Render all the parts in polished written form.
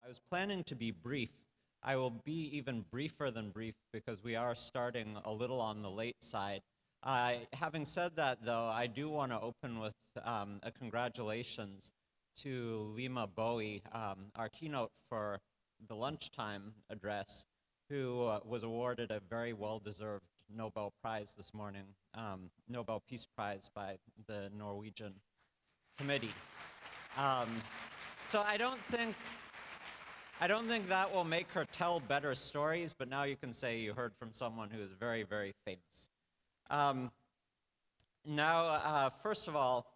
I was planning to be brief. I will be even briefer than brief because we are starting a little on the late side. Having said that, though, I do want to open with a congratulations to Lima Bowie, our keynote for the lunchtime address, who was awarded a very well-deserved Nobel Prize this morning, Nobel Peace Prize by the Norwegian committee. So I don't think that will make her tell better stories, but now you can say you heard from someone who is very, very famous. First of all,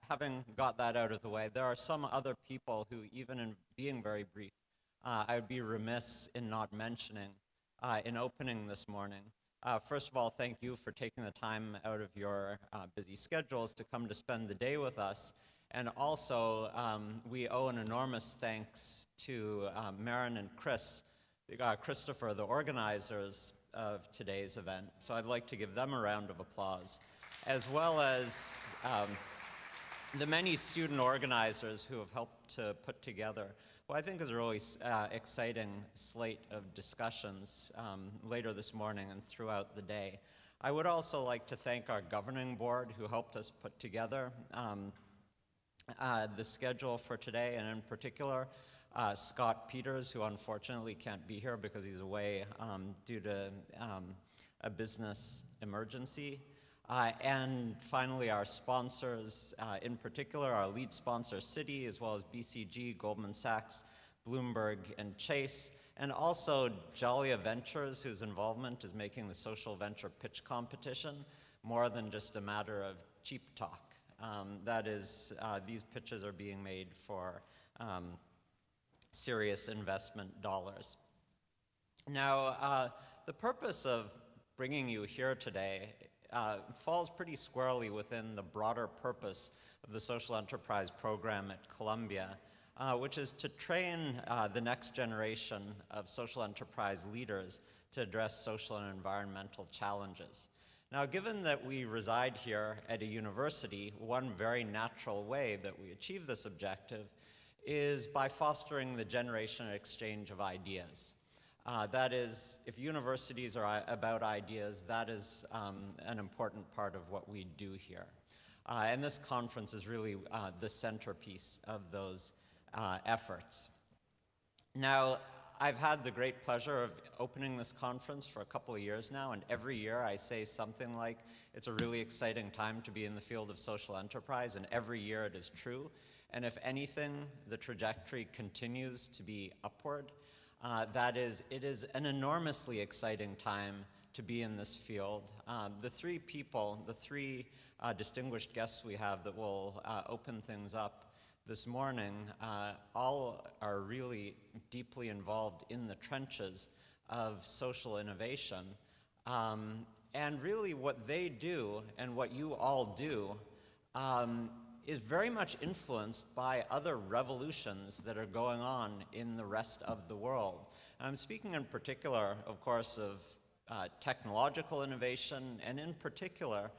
having got that out of the way, there are some other people who, even in being very brief, I would be remiss in not mentioning in opening this morning. First of all, thank you for taking the time out of your busy schedules to come to spend the day with us. And also, we owe an enormous thanks to Maren and Christopher, the organizers of today's event. So I'd like to give them a round of applause, as well as the many student organizers who have helped to put together what I think is a really exciting slate of discussions later this morning and throughout the day. I would also like to thank our governing board who helped us put together the schedule for today, and in particular, Scott Peters, who unfortunately can't be here because he's away due to a business emergency. And finally, our sponsors, in particular, our lead sponsor, Citi, as well as BCG, Goldman Sachs, Bloomberg, and Chase, and also Jollia Ventures, whose involvement is making the social venture pitch competition more than just a matter of cheap talk. That is, these pitches are being made for serious investment dollars. Now, the purpose of bringing you here today falls pretty squarely within the broader purpose of the social enterprise program at Columbia, which is to train the next generation of social enterprise leaders to address social and environmental challenges. Now, given that we reside here at a university, one very natural way that we achieve this objective is by fostering the generation and exchange of ideas. That is, if universities are about ideas, that is an important part of what we do here. And this conference is really the centerpiece of those efforts. Now, I've had the great pleasure of opening this conference for a couple of years now, and every year I say something like, it's a really exciting time to be in the field of social enterprise, and every year it is true. And if anything, the trajectory continues to be upward. That is, it is an enormously exciting time to be in this field. The three distinguished guests we have that will open things up this morning, all are really deeply involved in the trenches of social innovation. And really what they do and what you all do is very much influenced by other revolutions that are going on in the rest of the world. I'm speaking in particular, of course, of technological innovation, and in particular,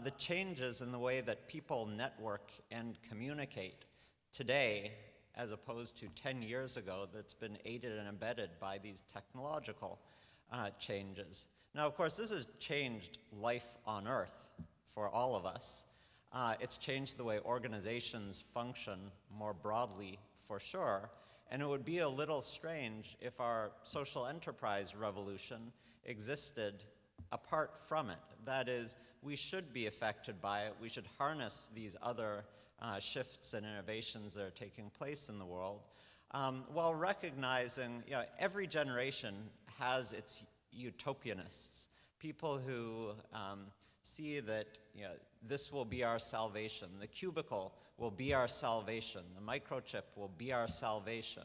the changes in the way that people network and communicate today, as opposed to 10 years ago, that's been aided and abetted by these technological changes. Now, of course, this has changed life on Earth for all of us. It's changed the way organizations function more broadly, for sure, and it would be a little strange if our social enterprise revolution existed apart from it. That is, we should be affected by it. We should harness these other shifts and innovations that are taking place in the world, while recognizing, every generation has its utopianists, people who see that, this will be our salvation. The cubicle will be our salvation. The microchip will be our salvation.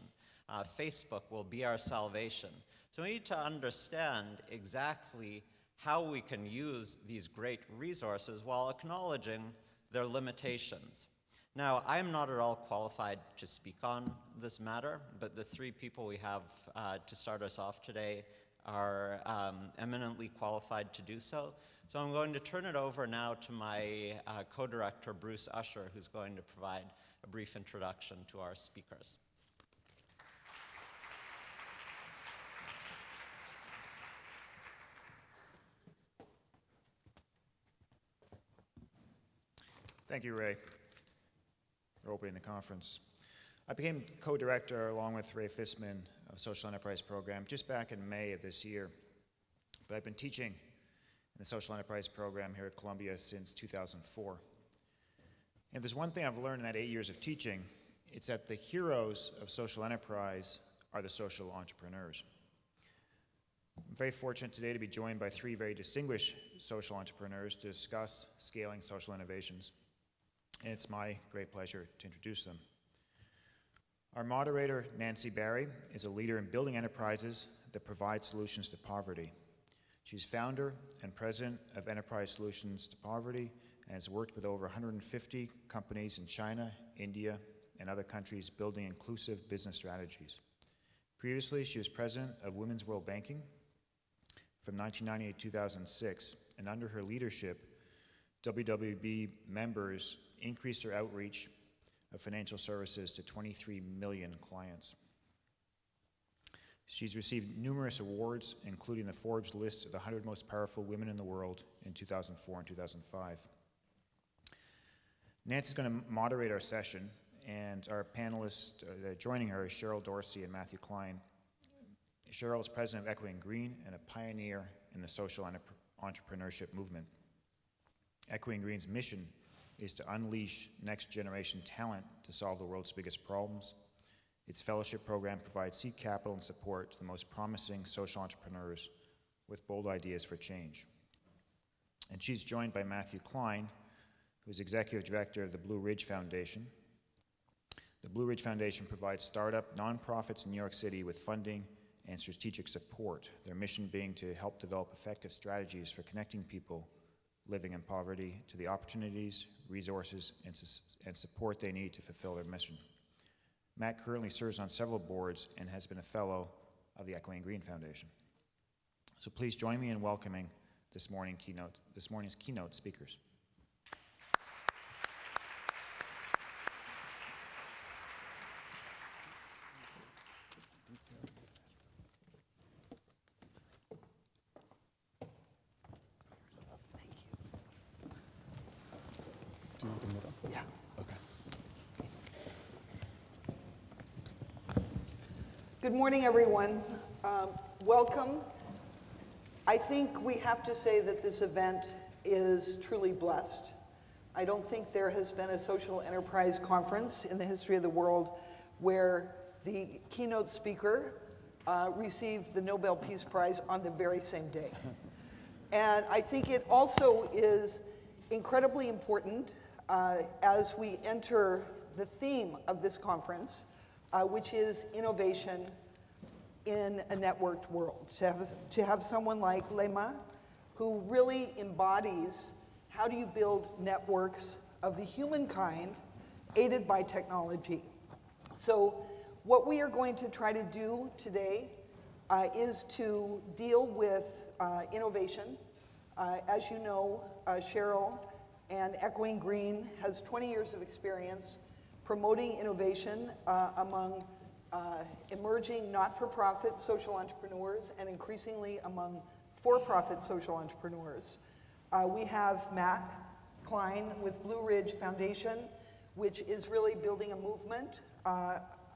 Facebook will be our salvation. So we need to understand exactly how we can use these great resources while acknowledging their limitations. Now, I'm not at all qualified to speak on this matter, but the three people we have to start us off today are eminently qualified to do so. So I'm going to turn it over now to my co-director, Bruce Usher, who's going to provide a brief introduction to our speakers. Thank you, Ray, for opening the conference. I became co-director along with Ray Fisman of Social Enterprise Program just back in May of this year. But I've been teaching in the Social Enterprise Program here at Columbia since 2004. And if there's one thing I've learned in that 8 years of teaching, it's that the heroes of social enterprise are the social entrepreneurs. I'm very fortunate today to be joined by three very distinguished social entrepreneurs to discuss scaling social innovations. And it's my great pleasure to introduce them. Our moderator, Nancy Barry, is a leader in building enterprises that provide solutions to poverty. She's founder and president of Enterprise Solutions to Poverty and has worked with over 150 companies in China, India, and other countries building inclusive business strategies. Previously, she was president of Women's World Banking from 1998 to 2006, and under her leadership, WWB members increased their outreach of financial services to 23 million clients. She's received numerous awards, including the Forbes list of the 100 most powerful women in the world in 2004 and 2005. Nancy's going to moderate our session, and our panelists joining her is Cheryl Dorsey and Matthew Klein. Cheryl is president of Echoing Green and a pioneer in the social entrepreneurship movement. Echoing Green's mission is to unleash next-generation talent to solve the world's biggest problems. Its fellowship program provides seed capital and support to the most promising social entrepreneurs with bold ideas for change. And she's joined by Matthew Klein, who is executive director of the Blue Ridge Foundation. The Blue Ridge Foundation provides startup nonprofits in New York City with funding and strategic support, their mission being to help develop effective strategies for connecting people living in poverty to the opportunities, resources, and support they need to fulfill their mission. Matt currently serves on several boards and has been a fellow of the Echoing Green Foundation. So please join me in welcoming this morning's keynote speakers. Good morning, everyone. Welcome. I think we have to say that this event is truly blessed. I don't think there has been a social enterprise conference in the history of the world where the keynote speaker received the Nobel Peace Prize on the very same day. And I think it also is incredibly important as we enter the theme of this conference, which is innovation in a networked world. To have someone like Lema, who really embodies how do you build networks of the humankind aided by technology. So what we are going to try to do today is to deal with innovation. As you know, Cheryl and Echoing Green has 20 years of experience promoting innovation among emerging not-for-profit social entrepreneurs and increasingly among for-profit social entrepreneurs. We have Matt Klein with Blue Ridge Foundation, which is really building a movement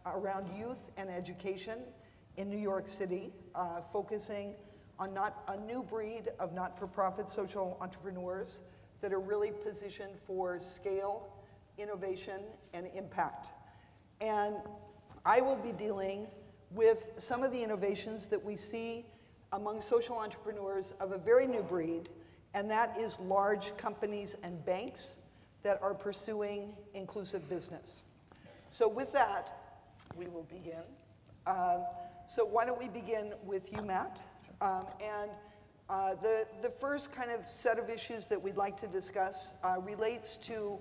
around youth and education in New York City, focusing on a new breed of not-for-profit social entrepreneurs that are really positioned for scale, innovation, and impact. And I will be dealing with some of the innovations that we see among social entrepreneurs of a very new breed, and that is large companies and banks that are pursuing inclusive business. So with that, we will begin. So why don't we begin with you, Matt? The first kind of set of issues that we'd like to discuss relates to,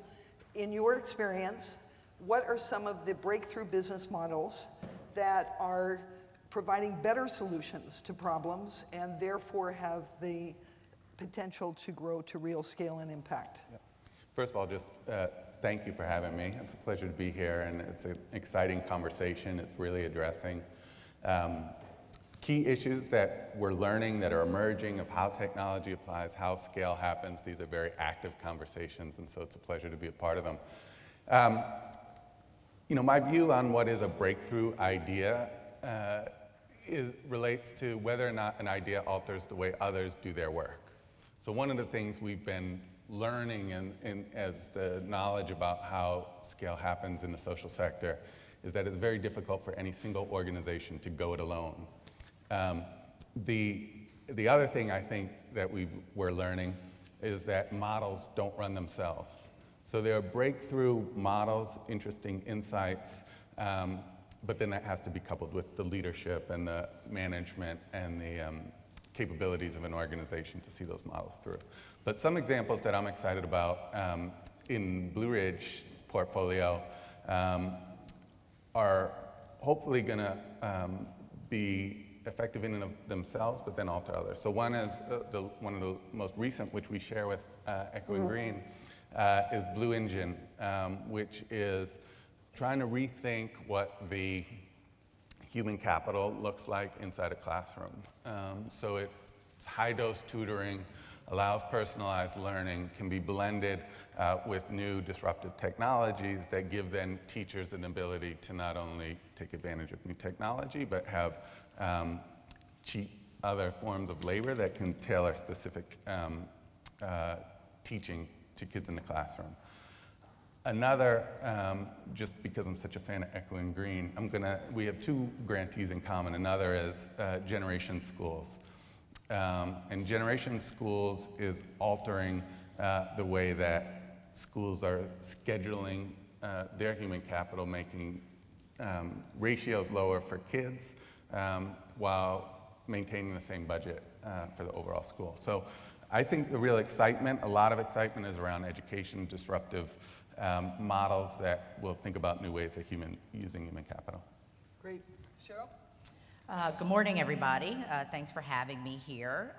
in your experience, what are some of the breakthrough business models that are providing better solutions to problems and therefore have the potential to grow to real scale and impact? Yep. First of all, just thank you for having me. It's a pleasure to be here, and it's an exciting conversation. It's really addressing key issues that we're learning that are emerging of how technology applies, how scale happens. These are very active conversations, and so it's a pleasure to be a part of them. My view on what is a breakthrough idea relates to whether or not an idea alters the way others do their work. So one of the things we've been learning as the knowledge about how scale happens in the social sector is that it's very difficult for any single organization to go it alone. The other thing I think that we're learning is that models don't run themselves. So there are breakthrough models, interesting insights, but then that has to be coupled with the leadership and the management and the capabilities of an organization to see those models through. But some examples that I'm excited about in Blue Ridge's portfolio are hopefully going to be effective in and of themselves, but then alter others. So one is one of the most recent, which we share with Echoing Green, is Blue Engine, which is trying to rethink what the human capital looks like inside a classroom. So it's high-dose tutoring, allows personalized learning, can be blended with new disruptive technologies that give then teachers an ability to not only take advantage of new technology, but have cheap other forms of labor that can tailor specific teaching to kids in the classroom. Another, just because I'm such a fan of Echoing Green, we have two grantees in common. Another is Generation Schools. And Generation Schools is altering the way that schools are scheduling their human capital, making ratios lower for kids while maintaining the same budget for the overall school. So I think the real excitement, a lot of excitement, is around education, disruptive models that will think about new ways of using human capital. Great. Cheryl? Good morning, everybody. Thanks for having me here.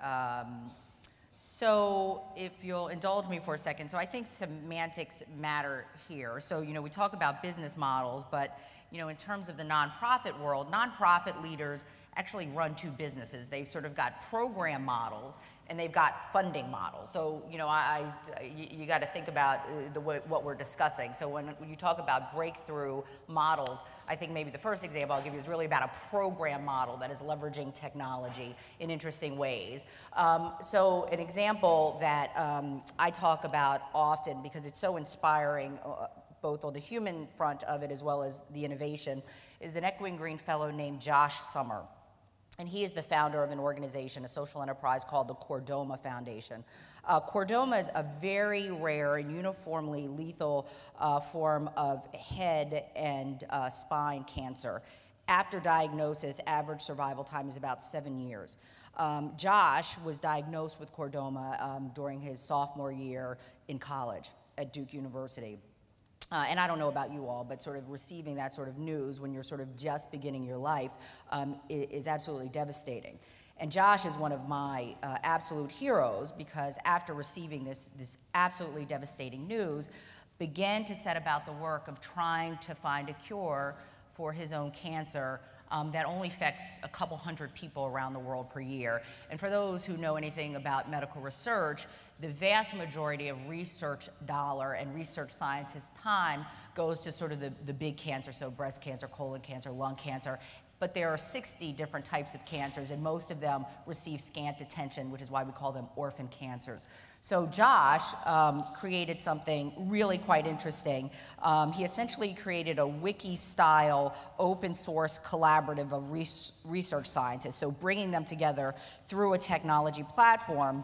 So if you'll indulge me for a second, so I think semantics matter here. So, we talk about business models, but, in terms of the nonprofit world, nonprofit leaders actually run two businesses. They've sort of got program models and they've got funding models. So, you got to think about what we're discussing. So when you talk about breakthrough models, I think maybe the first example I'll give you is really about a program model that is leveraging technology in interesting ways. So an example that I talk about often because it's so inspiring, both on the human front of it as well as the innovation, is an Echoing Green fellow named Josh Summer. And he is the founder of an organization, a social enterprise called the Chordoma Foundation. Chordoma is a very rare and uniformly lethal form of head and spine cancer. After diagnosis, average survival time is about 7 years. Josh was diagnosed with chordoma during his sophomore year in college at Duke University. And I don't know about you all, but sort of receiving that sort of news when you're sort of just beginning your life is absolutely devastating. And Josh is one of my absolute heroes because after receiving this absolutely devastating news, began to set about the work of trying to find a cure for his own cancer that only affects a couple hundred people around the world per year. And for those who know anything about medical research, the vast majority of research dollar and research scientists' time goes to sort of the big cancer, so breast cancer, colon cancer, lung cancer. But there are 60 different types of cancers, and most of them receive scant attention, which is why we call them orphan cancers. So Josh created something really quite interesting. He essentially created a wiki-style, open-source collaborative of research scientists, so bringing them together through a technology platform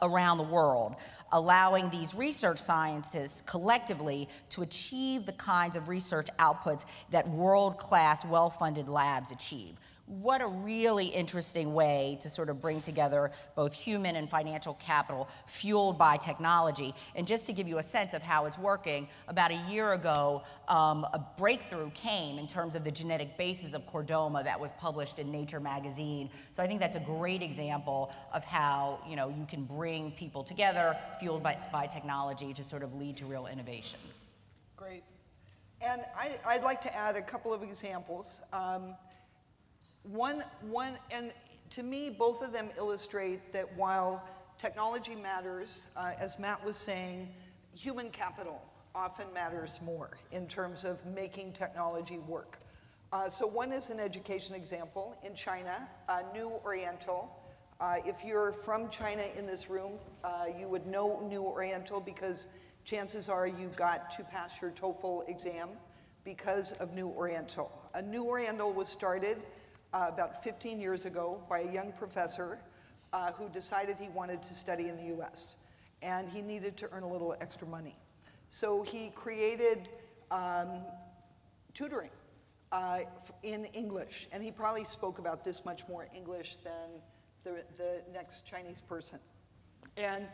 around the world, allowing these research scientists collectively to achieve the kinds of research outputs that world-class, well-funded labs achieve. What a really interesting way to sort of bring together both human and financial capital fueled by technology. And just to give you a sense of how it's working, about a year ago, a breakthrough came in terms of the genetic basis of chordoma that was published in Nature magazine. So I think that's a great example of how you can bring people together fueled by technology to sort of lead to real innovation. Great. And I'd like to add a couple of examples. And to me, both of them illustrate that while technology matters, as Matt was saying, human capital often matters more in terms of making technology work. So one is an education example in China, New Oriental. If you're from China in this room, you would know New Oriental because chances are you got to pass your TOEFL exam because of New Oriental. New Oriental was started about 15 years ago by a young professor who decided he wanted to study in the US, and he needed to earn a little extra money. So he created tutoring in English, and he probably spoke about this much more English than the next Chinese person. And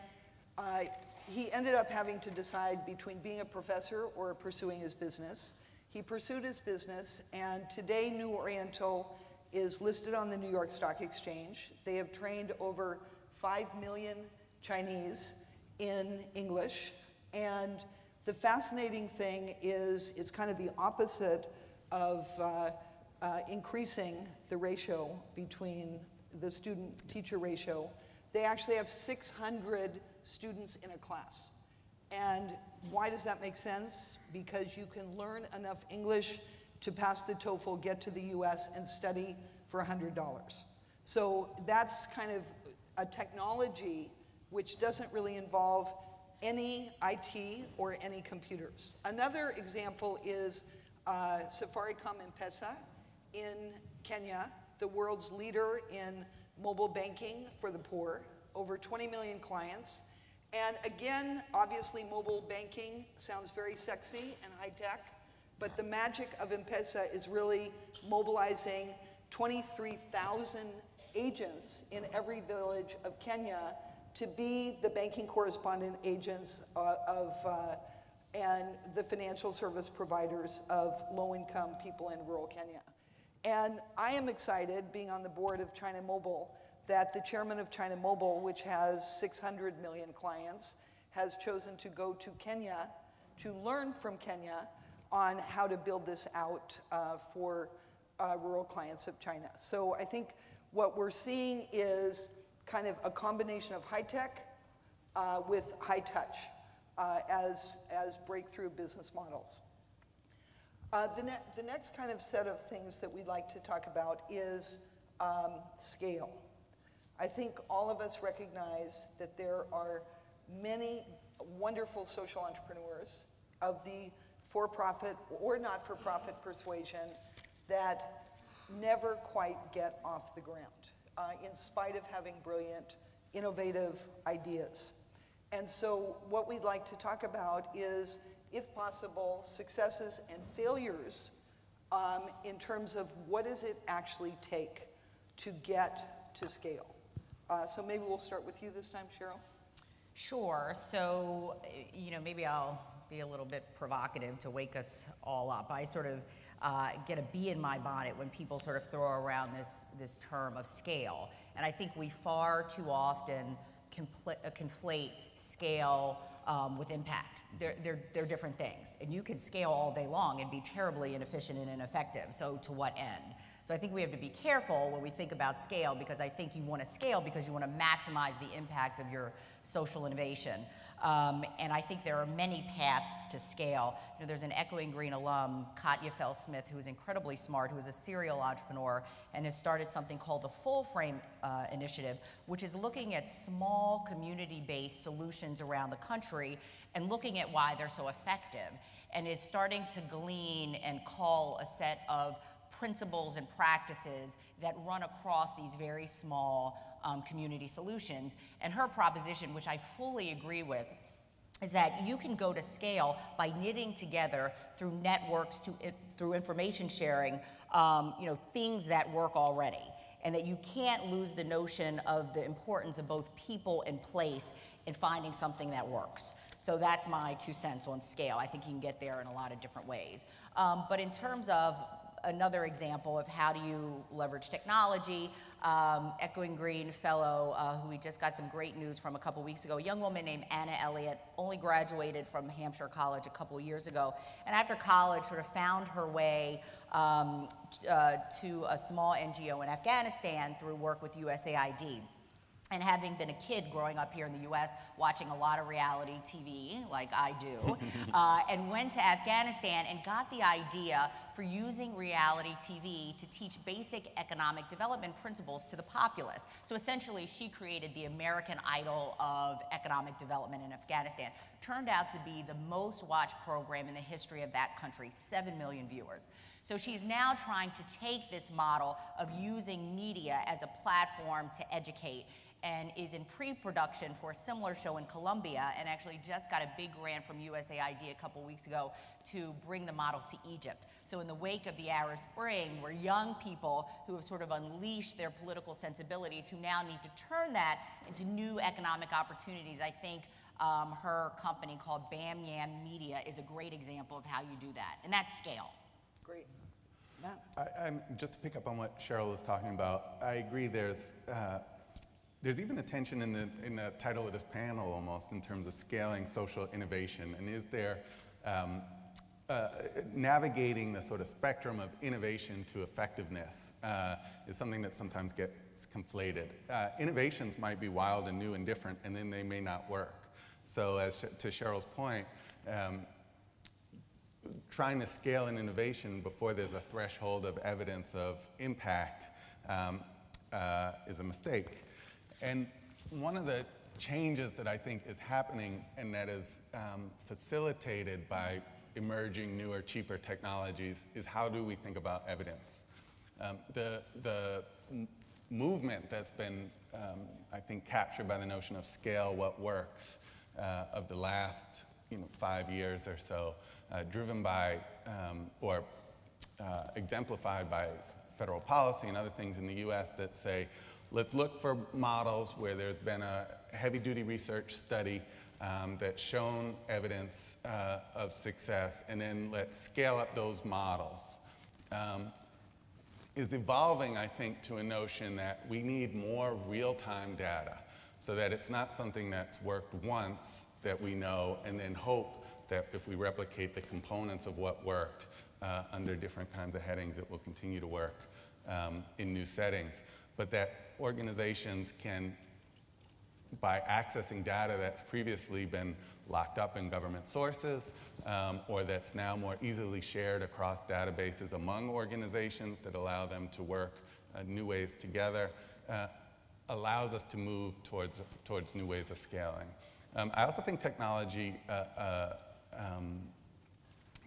he ended up having to decide between being a professor or pursuing his business. He pursued his business, and today New Oriental is listed on the New York Stock Exchange. They have trained over 5 million Chinese in English, and the fascinating thing is it's kind of the opposite of increasing the ratio between the student-teacher ratio. They actually have 600 students in a class. And why does that make sense? Because you can learn enough English to pass the TOEFL, get to the US, and study for $100. So that's kind of a technology which doesn't really involve any IT or any computers. Another example is Safaricom M-Pesa in Kenya, the world's leader in mobile banking for the poor, over 20 million clients. And again, obviously mobile banking sounds very sexy and high tech, but the magic of M-Pesa is really mobilizing 23,000 agents in every village of Kenya to be the banking correspondent agents and the financial service providers of low-income people in rural Kenya. And I am excited, being on the board of China Mobile, that the chairman of China Mobile, which has 600 million clients, has chosen to go to Kenya to learn from Kenya on how to build this out for rural clients of China. So I think what we're seeing is kind of a combination of high tech with high touch as breakthrough business models. The next kind of set of things that we'd like to talk about is scale. I think all of us recognize that there are many wonderful social entrepreneurs of the for-profit or not-for-profit persuasion that never quite get off the ground, in spite of having brilliant, innovative ideas. And so what we'd like to talk about is, if possible, successes and failures in terms of what does it actually take to get to scale. So maybe we'll start with you this time, Cheryl. Sure. So, maybe I'll be a little bit provocative to wake us all up. I sort of get a bee in my bonnet when people sort of throw around this term of scale. And I think we far too often conflate scale with impact. They're different things. And you can scale all day long and be terribly inefficient and ineffective. So to what end? So I think we have to be careful when we think about scale, because I think you want to scale because you want to maximize the impact of your social innovation. And I think there are many paths to scale. There's an Echoing Green alum, Katya Fell-Smith, who is incredibly smart, who is a serial entrepreneur, and has started something called the Full Frame Initiative, which is looking at small community-based solutions around the country and looking at why they're so effective, and is starting to glean and call a set of principles and practices that run across these very small community solutions. And her proposition, which I fully agree with, is that you can go to scale by knitting together through networks, through information sharing, things that work already. And that you can't lose the notion of the importance of both people and place in finding something that works. So that's my 2 cents on scale. I think you can get there in a lot of different ways. But in terms of another example of how do you leverage technology. Echoing Green fellow, who we just got some great news from a couple weeks ago, a young woman named Anna Elliott, only graduated from Hampshire College a couple years ago, and after college sort of found her way to a small NGO in Afghanistan through work with USAID. And having been a kid growing up here in the US, watching a lot of reality TV, like I do, and went to Afghanistan and got the idea for using reality TV to teach basic economic development principles to the populace. So essentially, she created the American Idol of economic development in Afghanistan. Turned out to be the most watched program in the history of that country, 7 million viewers. So she's now trying to take this model of using media as a platform to educate, and is in pre-production for a similar show in Colombia, and actually just got a big grant from USAID a couple weeks ago to bring the model to Egypt. So in the wake of the Arab Spring, where young people who have sort of unleashed their political sensibilities, who now need to turn that into new economic opportunities, I think her company called Bam Yam Media is a great example of how you do that, and that's scale. Great. Just to pick up on what Cheryl was talking about, I agree there's even a tension in the title of this panel almost in terms of scaling social innovation, and is there navigating the sort of spectrum of innovation to effectiveness is something that sometimes gets conflated. Innovations might be wild and new and different, and then they may not work. So to Cheryl's point, trying to scale an innovation before there's a threshold of evidence of impact is a mistake. And one of the changes that I think is happening, and that is facilitated by emerging newer, cheaper technologies, is how do we think about evidence? The movement that's been, I think, captured by the notion of scale what works of the last 5 years or so, driven by or exemplified by federal policy and other things in the US that say, let's look for models where there's been a heavy-duty research study that's shown evidence of success, and then let's scale up those models. Is evolving, I think, to a notion that we need more real-time data, so that it's not something that's worked once that we know, and then hope that if we replicate the components of what worked under different kinds of headings, it will continue to work in new settings. But that organizations can, by accessing data that's previously been locked up in government sources, or that's now more easily shared across databases among organizations that allow them to work new ways together, allows us to move towards new ways of scaling. I also think technology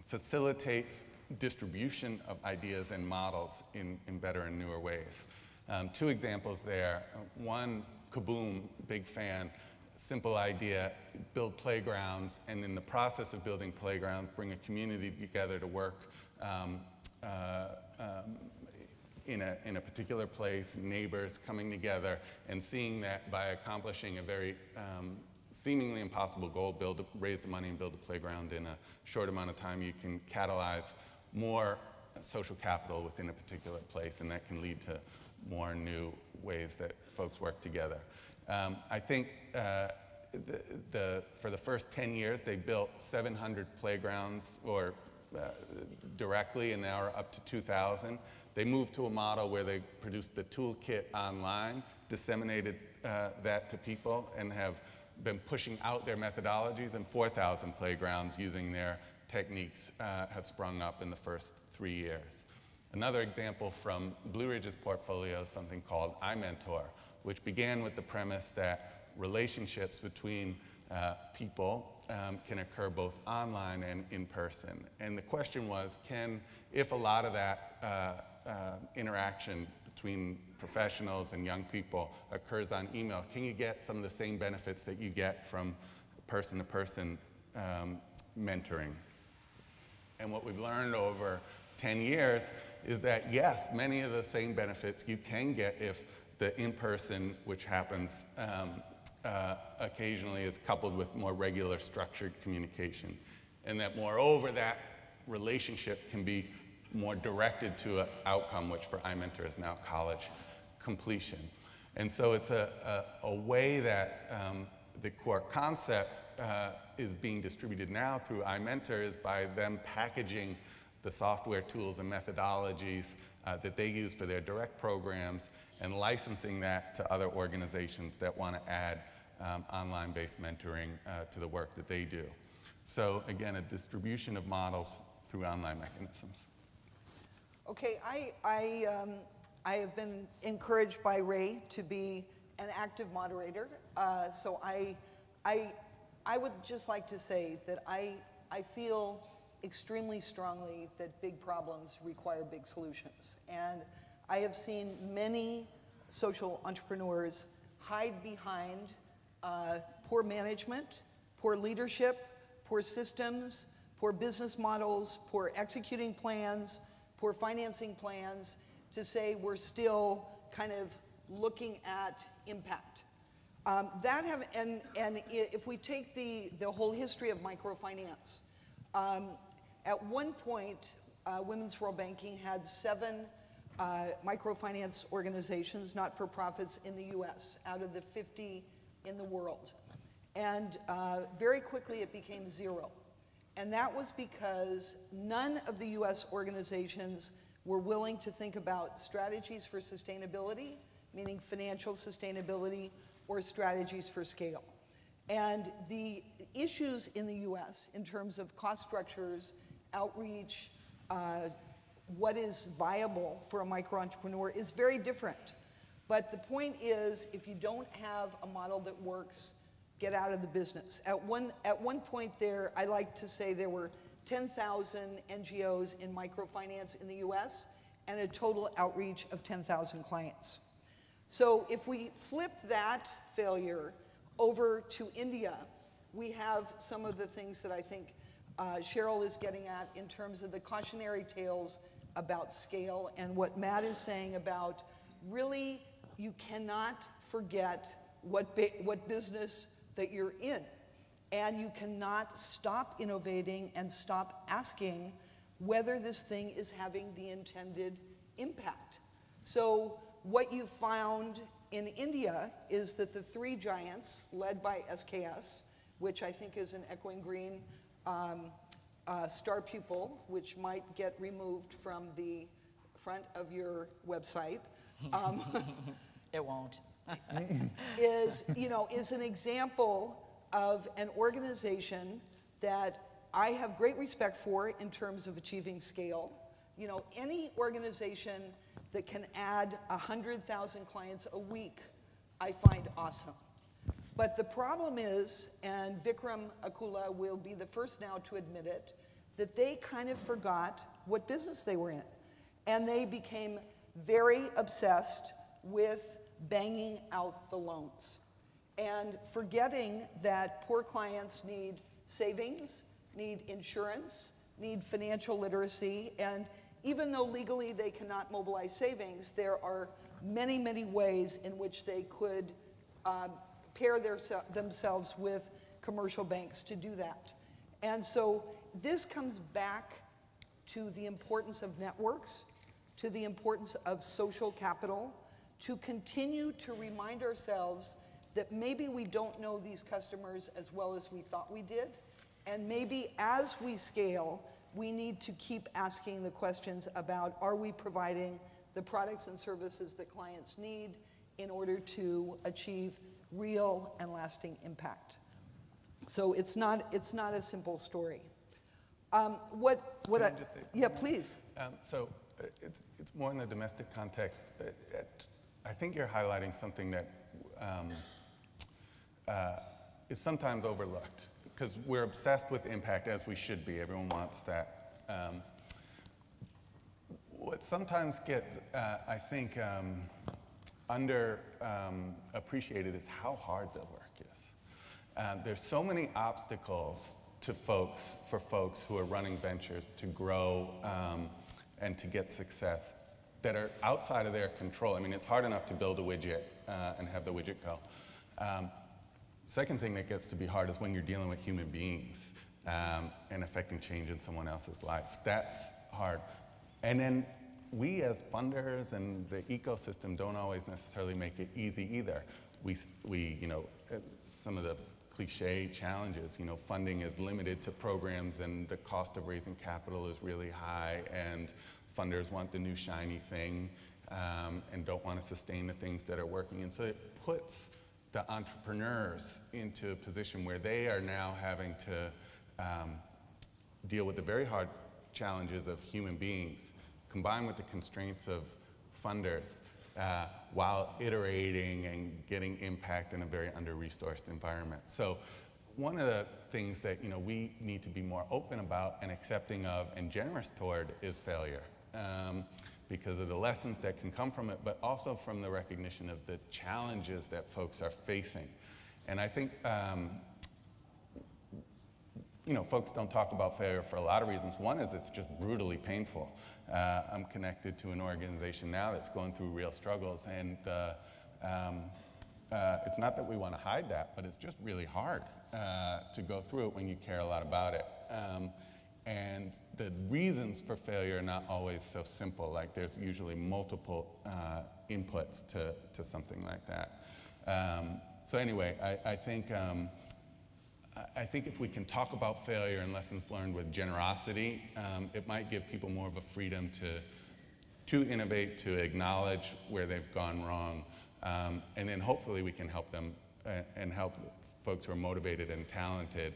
facilitates distribution of ideas and models in better and newer ways. 2 examples there. One, Kaboom, big fan, simple idea, build playgrounds, and in the process of building playgrounds, bring a community together to work in a particular place, neighbors coming together, and seeing that by accomplishing a very seemingly impossible goal, raise the money and build a playground in a short amount of time, you can catalyze more social capital within a particular place, and that can lead to more new ways that folks work together. I think for the first 10 years, they built 700 playgrounds directly, and now are up to 2,000. They moved to a model where they produced the toolkit online, disseminated that to people, and have been pushing out their methodologies, and 4,000 playgrounds using their techniques have sprung up in the first 3 years. Another example from Blue Ridge's portfolio is something called iMentor, which began with the premise that relationships between people can occur both online and in person. And the question was, if a lot of that interaction between professionals and young people occurs on email, can you get some of the same benefits that you get from person-to-person mentoring? And what we've learned over 10 years is that, yes, many of the same benefits you can get if the in-person, which happens occasionally, is coupled with more regular structured communication. And that moreover, that relationship can be more directed to an outcome, which for iMentor is now college completion. And so it's a way that the core concept is being distributed now through iMentor is by them packaging the software tools and methodologies that they use for their direct programs and licensing that to other organizations that want to add online-based mentoring to the work that they do. So again, a distribution of models through online mechanisms. Okay, I have been encouraged by Ray to be an active moderator. So I would just like to say that I feel extremely strongly that big problems require big solutions. And I have seen many social entrepreneurs hide behind poor management, poor leadership, poor systems, poor business models, poor executing plans, poor financing plans, to say we're still kind of looking at impact. And if we take the whole history of microfinance, at one point, Women's World Banking had 7 microfinance organizations, not-for-profits, in the US, out of the 50 in the world. And very quickly it became 0. And that was because none of the US organizations were willing to think about strategies for sustainability, meaning financial sustainability, or strategies for scale. And the issues in the US in terms of cost structures, outreach, what is viable for a micro-entrepreneur is very different. But the point is, if you don't have a model that works, get out of the business. At one point there, I like to say there were 10,000 NGOs in microfinance in the US and a total outreach of 10,000 clients. So if we flip that failure over to India, we have some of the things that I think Cheryl is getting at in terms of the cautionary tales about scale and what Matt is saying about really you cannot forget what business that you're in. And you cannot stop innovating and stop asking whether this thing is having the intended impact. So what you found in India is that the 3 giants, led by SKS, which I think is an Echoing Green star pupil, which might get removed from the front of your website. It won't. is an example of an organization that I have great respect for in terms of achieving scale. Any organization that can add 100,000 clients a week, I find awesome. But the problem is, and Vikram Akula will be the first now to admit it, that they kind of forgot what business they were in. And they became very obsessed with banging out the loans and forgetting that poor clients need savings, need insurance, need financial literacy, and even though legally they cannot mobilize savings, there are many, many ways in which they could pair themselves with commercial banks to do that. And so this comes back to the importance of networks, to the importance of social capital, to continue to remind ourselves that maybe we don't know these customers as well as we thought we did, and maybe as we scale, we need to keep asking the questions about, are we providing the products and services that clients need in order to achieve real and lasting impact? So it's not a simple story. Can I just say Yeah, please. So it's more in the domestic context. I think you're highlighting something that is sometimes overlooked, because we're obsessed with impact, as we should be. Everyone wants that. What sometimes gets, I think, underappreciated is how hard the work is. There's so many obstacles to for folks who are running ventures to grow and to get success that are outside of their control. I mean, it's hard enough to build a widget and have the widget go. Second thing that gets to be hard is when you're dealing with human beings and affecting change in someone else's life. That's hard. And then we as funders and the ecosystem don't always necessarily make it easy either. We some of the cliche challenges, funding is limited to programs and the cost of raising capital is really high, and funders want the new shiny thing and don't want to sustain the things that are working. And so it puts the entrepreneurs into a position where they are now having to deal with the very hard challenges of human beings, combined with the constraints of funders, while iterating and getting impact in a very under-resourced environment. So one of the things that we need to be more open about and accepting of and generous toward is failure, because of the lessons that can come from it, but also from the recognition of the challenges that folks are facing. And I think folks don't talk about failure for a lot of reasons. One is it's just brutally painful. I'm connected to an organization now that's going through real struggles, and it's not that we want to hide that, but it's just really hard to go through it when you care a lot about it. And the reasons for failure are not always so simple. Like there's usually multiple inputs to something like that. So anyway, I think if we can talk about failure and lessons learned with generosity, it might give people more of a freedom to innovate, to acknowledge where they've gone wrong, and then hopefully we can help them and help folks who are motivated and talented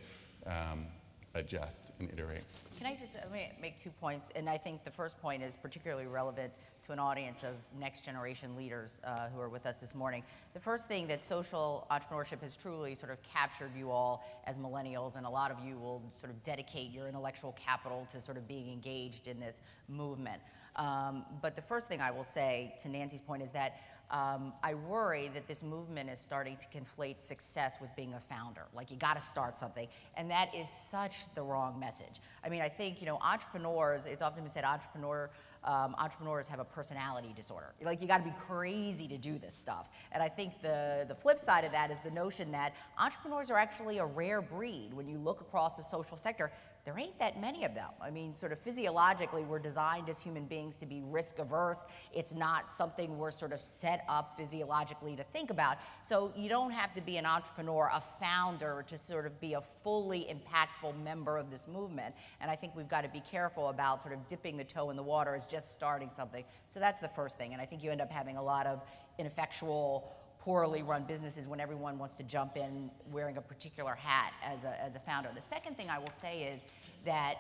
adjust and iterate. Can I just make 2 points? And I think the first point is particularly relevant to an audience of next generation leaders who are with us this morning. The first thing that social entrepreneurship has truly sort of captured you all as millennials, and a lot of you will sort of dedicate your intellectual capital to sort of being engaged in this movement. But the first thing I will say to Nancy's point is that I worry that this movement is starting to conflate success with being a founder. Like you got to start something, and that is such the wrong message. I mean, I think entrepreneurs. It's often been said entrepreneurs have a personality disorder. Like you got to be crazy to do this stuff. And I think the flip side of that is the notion that entrepreneurs are actually a rare breed. When you look across the social sector, there ain't that many of them. I mean, sort of physiologically, we're designed as human beings to be risk averse. It's not something we're sort of set up physiologically to think about. So you don't have to be an entrepreneur, a founder, to sort of be a fully impactful member of this movement. And I think we've got to be careful about sort of dipping the toe in the water as just starting something. So that's the first thing. And I think you end up having a lot of ineffectual, poorly run businesses when everyone wants to jump in wearing a particular hat as a founder. The second thing I will say is that,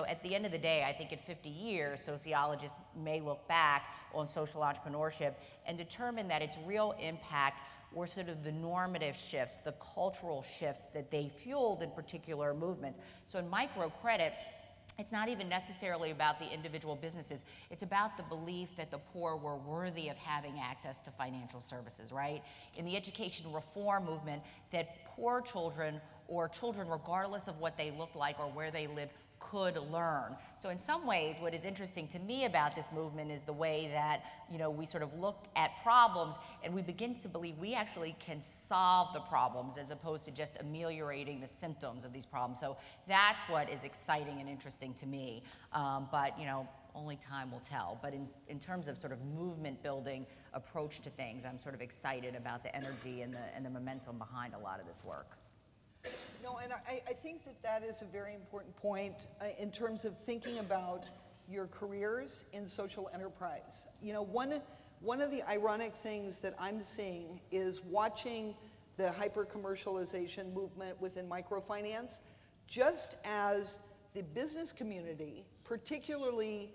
at the end of the day, I think in 50 years, sociologists may look back on social entrepreneurship and determine that its real impact were sort of the normative shifts, the cultural shifts that they fueled in particular movements. So in microcredit, it's not even necessarily about the individual businesses. It's about the belief that the poor were worthy of having access to financial services, right? In the education reform movement, that poor children or children regardless of what they looked like or where they lived could learn. So in some ways, what is interesting to me about this movement is the way that, we sort of look at problems and we begin to believe we actually can solve the problems as opposed to just ameliorating the symptoms of these problems. So that's what is exciting and interesting to me. But, only time will tell. But in terms of sort of movement building approach to things, I'm sort of excited about the energy and the momentum behind a lot of this work. No, and I think that is a very important point in terms of thinking about your careers in social enterprise. One of the ironic things that I'm seeing is watching the hyper-commercialization movement within microfinance, just as the business community, particularly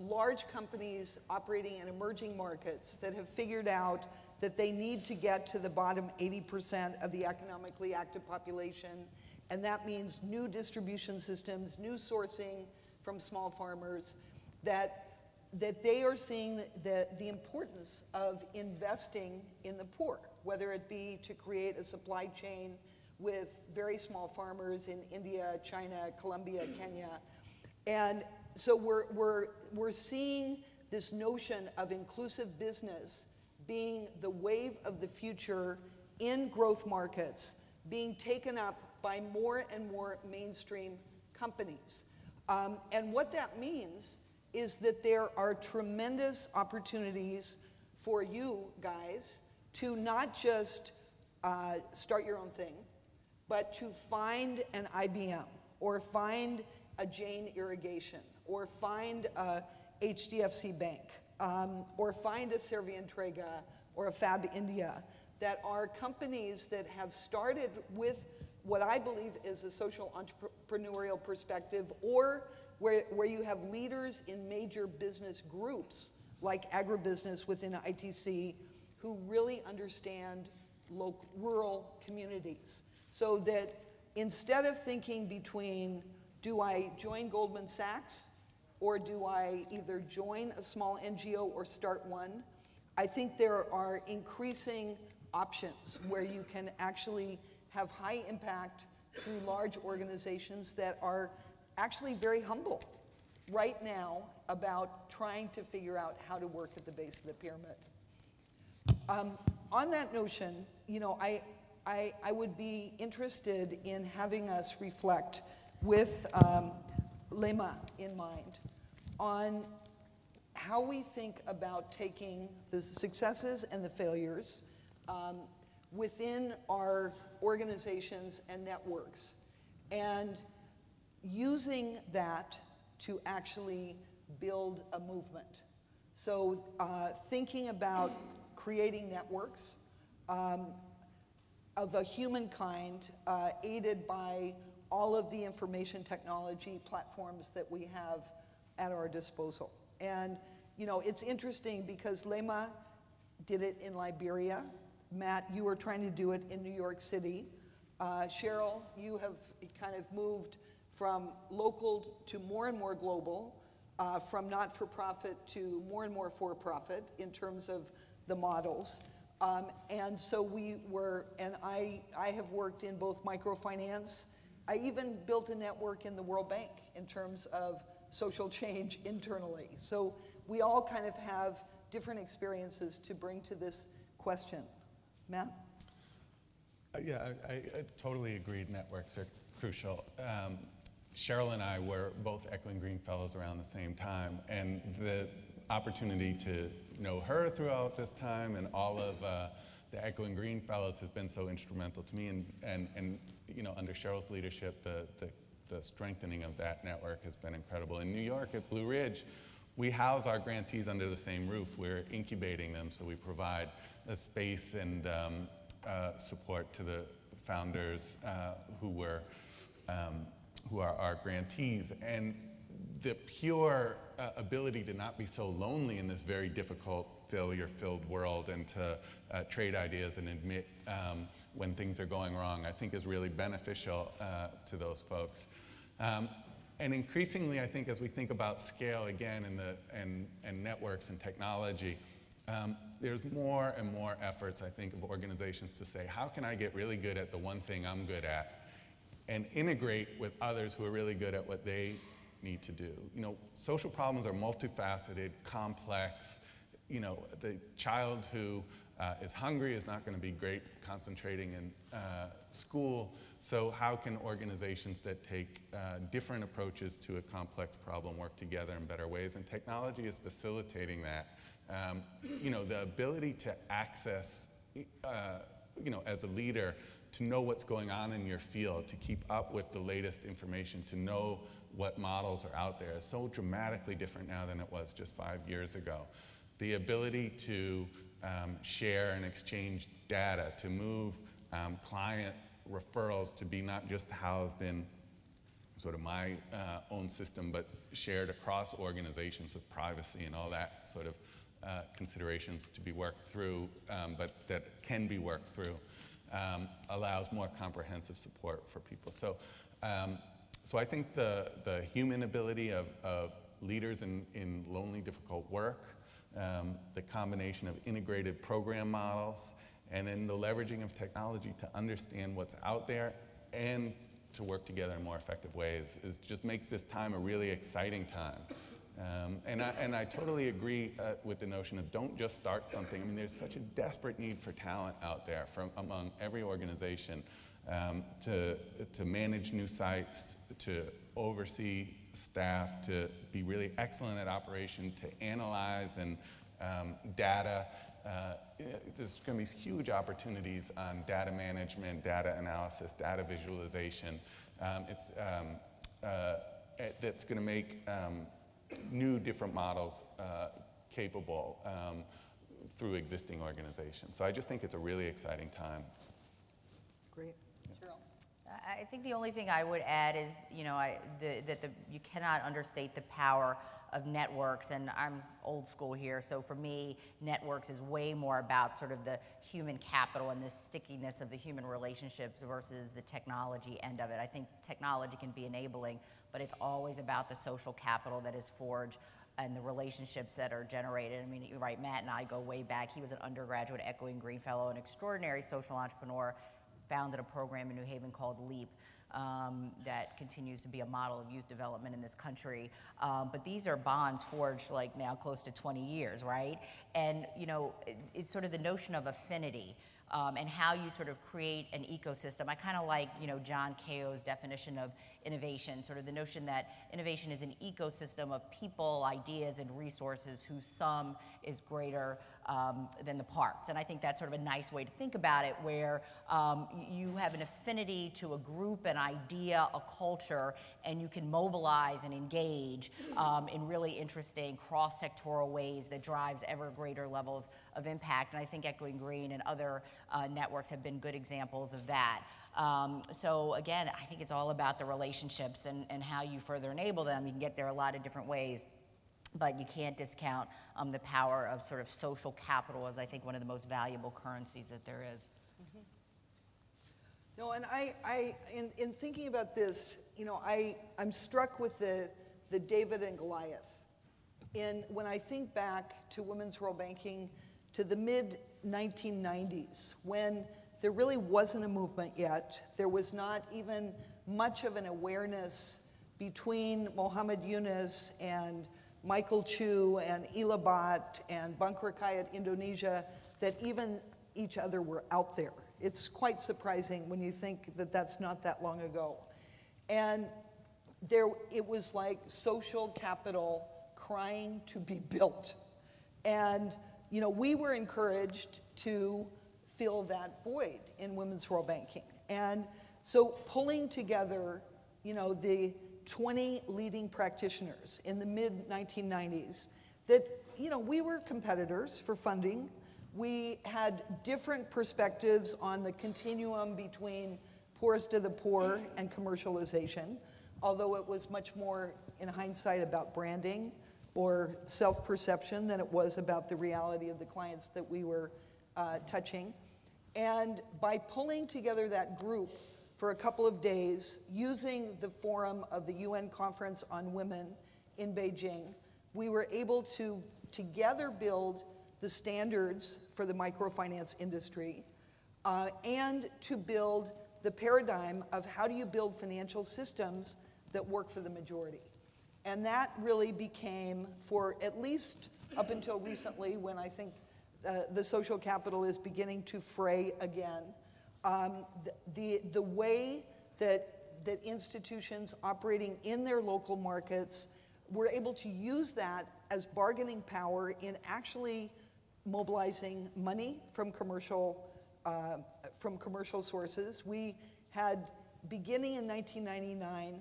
large companies operating in emerging markets that have figured out that they need to get to the bottom 80% of the economically active population, and that means new distribution systems, new sourcing from small farmers, that they are seeing the importance of investing in the poor, whether it be to create a supply chain with very small farmers in India, China, Colombia, Kenya. And so we're seeing this notion of inclusive business being the wave of the future in growth markets, being taken up by more and more mainstream companies. And what that means is that there are tremendous opportunities for you guys to not just start your own thing, but to find an IBM, or find a Jane Irrigation, or find a HDFC Bank, or find a Servientrega, or a Fab India, that are companies that have started with what I believe is a social entrepreneurial perspective, or where you have leaders in major business groups, like agribusiness within ITC, who really understand rural communities. So that instead of thinking between, do I join Goldman Sachs, or do I either join a small NGO or start one, I think there are increasing options where you can actually have high impact through large organizations that are actually very humble right now about trying to figure out how to work at the base of the pyramid. On that notion, you know, I would be interested in having us reflect with Lema in mind on how we think about taking the successes and the failures within our organizations and networks, and using that to actually build a movement. So thinking about creating networks of a humankind aided by all of the information technology platforms that we have at our disposal. And you know, it's interesting because Lema did it in Liberia. Matt, you were trying to do it in New York City. Cheryl, you have kind of moved from local to more and more global, from not-for-profit to more and more for-profit in terms of the models. And so we were, and I have worked in both microfinance. I even built a network in the World Bank in terms of social change internally. So we all kind of have different experiences to bring to this question. Matt? Yeah, I totally agree. Networks are crucial. Cheryl and I were both Echoing Green Fellows around the same time, and the opportunity to know her throughout this time and all of the Echoing Green Fellows has been so instrumental to me, and you know, under Cheryl's leadership, the strengthening of that network has been incredible. In New York at Blue Ridge, we house our grantees under the same roof. We're incubating them, so we provide a space and support to the founders who are our grantees. And the pure ability to not be so lonely in this very difficult, failure-filled world, and to trade ideas and admit when things are going wrong, I think is really beneficial to those folks. And increasingly, I think as we think about scale again and networks and technology, there's more and more efforts, I think, of organizations to say, how can I get really good at the one thing I'm good at and integrate with others who are really good at what they need to do? You know, social problems are multifaceted, complex. You know, the child who is hungry is not going to be great concentrating in school. So how can organizations that take different approaches to a complex problem work together in better ways? And technology is facilitating that. You know, the ability to access, you know, as a leader, to know what's going on in your field, to keep up with the latest information, to know what models are out there is so dramatically different now than it was just 5 years ago. The ability to share and exchange data, to move client referrals to be not just housed in sort of my own system, but shared across organizations with privacy and all that sort of considerations to be worked through, but that can be worked through, allows more comprehensive support for people. So, so I think the human ability of leaders in lonely, difficult work, the combination of integrated program models, and then the leveraging of technology to understand what's out there and to work together in more effective ways just makes this time a really exciting time. And I totally agree with the notion of don't just start something. I mean, there's such a desperate need for talent out there among every organization to manage new sites, to oversee staff to be really excellent at operation, to analyze and data. There's going to be huge opportunities on data management, data analysis, data visualization. That's going to make new different models capable through existing organizations. So I just think it's a really exciting time. Great. Cheryl? I think the only thing I would add is, you cannot understate the power of networks, and I'm old school here, so for me, networks is way more about sort of the human capital and the stickiness of the human relationships versus the technology end of it. I think technology can be enabling, but it's always about the social capital that is forged and the relationships that are generated. I mean, you're right, Matt and I go way back. He was an undergraduate Echoing Green Fellow, an extraordinary social entrepreneur, founded a program in New Haven called LEAP that continues to be a model of youth development in this country. But these are bonds forged like now close to 20 years, right? And it's sort of the notion of affinity and how you sort of create an ecosystem. I kind of like, John Cao's definition of innovation, sort of the notion that innovation is an ecosystem of people, ideas, and resources whose sum is greater than the parts. And I think that's sort of a nice way to think about it, where you have an affinity to a group, an idea, a culture, and you can mobilize and engage in really interesting cross-sectoral ways that drives ever greater levels of impact. And I think Echoing Green and other networks have been good examples of that. So again, I think it's all about the relationships and how you further enable them. You can get there a lot of different ways, but you can't discount the power of sort of social capital as I think one of the most valuable currencies that there is. Mm-hmm. No, and in thinking about this, I'm struck with the David and Goliath. When I think back to women's world banking to the mid-1990s, when there really wasn't a movement yet, there was not even much of an awareness between Mohammed Yunus and Michael Chu and Ilabat and Bangkrakayat Indonesia that even each other were out there. It's quite surprising when you think that that's not that long ago. And it was like social capital crying to be built. And we were encouraged to fill that void in women's world banking. And so pulling together, the 20 leading practitioners in the mid-1990s that, we were competitors for funding. We had different perspectives on the continuum between poorest of the poor and commercialization, although it was much more, in hindsight, about branding or self-perception than it was about the reality of the clients that we were touching. And by pulling together that group for a couple of days, using the forum of the UN Conference on Women in Beijing, we were able to together build the standards for the microfinance industry and to build the paradigm of how do you build financial systems that work for the majority. And that really became, for at least up until recently, when I think the social capital is beginning to fray again, the way that institutions operating in their local markets were able to use that as bargaining power in actually mobilizing money from commercial sources. We had, beginning in 1999,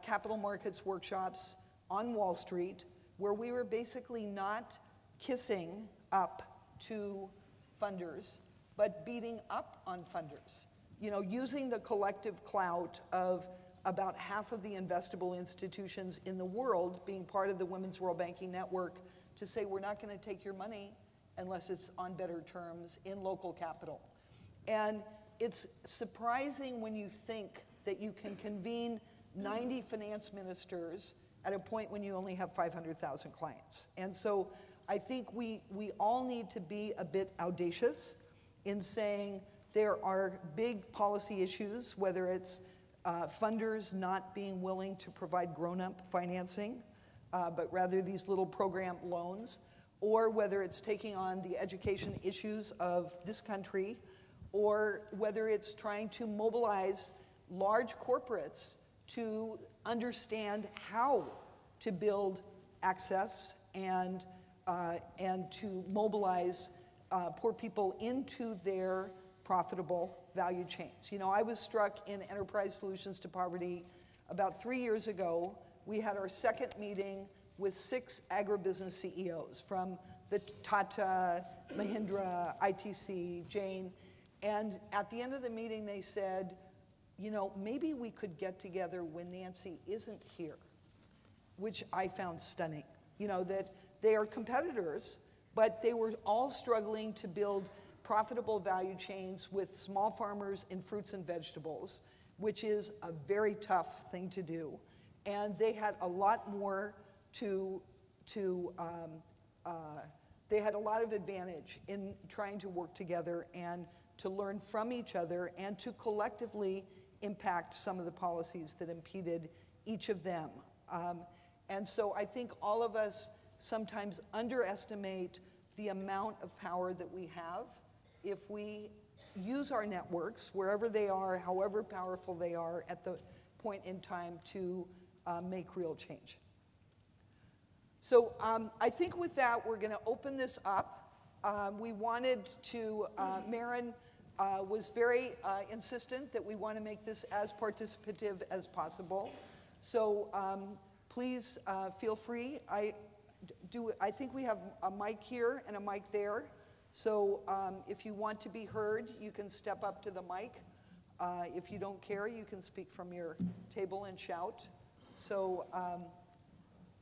capital markets workshops on Wall Street, where we were basically not kissing up to funders, but beating up on funders. Using the collective clout of about half of the investable institutions in the world being part of the Women's World Banking Network to say, we're not going to take your money unless it's on better terms in local capital. And it's surprising when you think that you can convene 90 finance ministers at a point when you only have 500,000 clients. And so I think we all need to be a bit audacious in saying there are big policy issues, whether it's funders not being willing to provide grown-up financing, but rather these little program loans, or whether it's taking on the education issues of this country, or whether it's trying to mobilize large corporates to understand how to build access and to mobilize poor people into their profitable value chains. You know, I was struck in Enterprise Solutions to Poverty about 3 years ago. We had our second meeting with 6 agribusiness CEOs from the Tata, Mahindra, ITC, Jane, and at the end of the meeting they said, you know, maybe we could get together when Nancy isn't here, which I found stunning. You know, that they are competitors, but they were all struggling to build profitable value chains with small farmers in fruits and vegetables, which is a very tough thing to do. And they had a lot more they had a lot of advantage in trying to work together and to learn from each other and to collectively impact some of the policies that impeded each of them. And so I think all of us sometimes underestimate the amount of power that we have if we use our networks, wherever they are, however powerful they are at the point in time, to make real change. So I think with that, we're going to open this up. We wanted to, Maren was very insistent that we want to make this as participative as possible. So please feel free. I think we have a mic here and a mic there. So if you want to be heard, you can step up to the mic. If you don't care, you can speak from your table and shout. So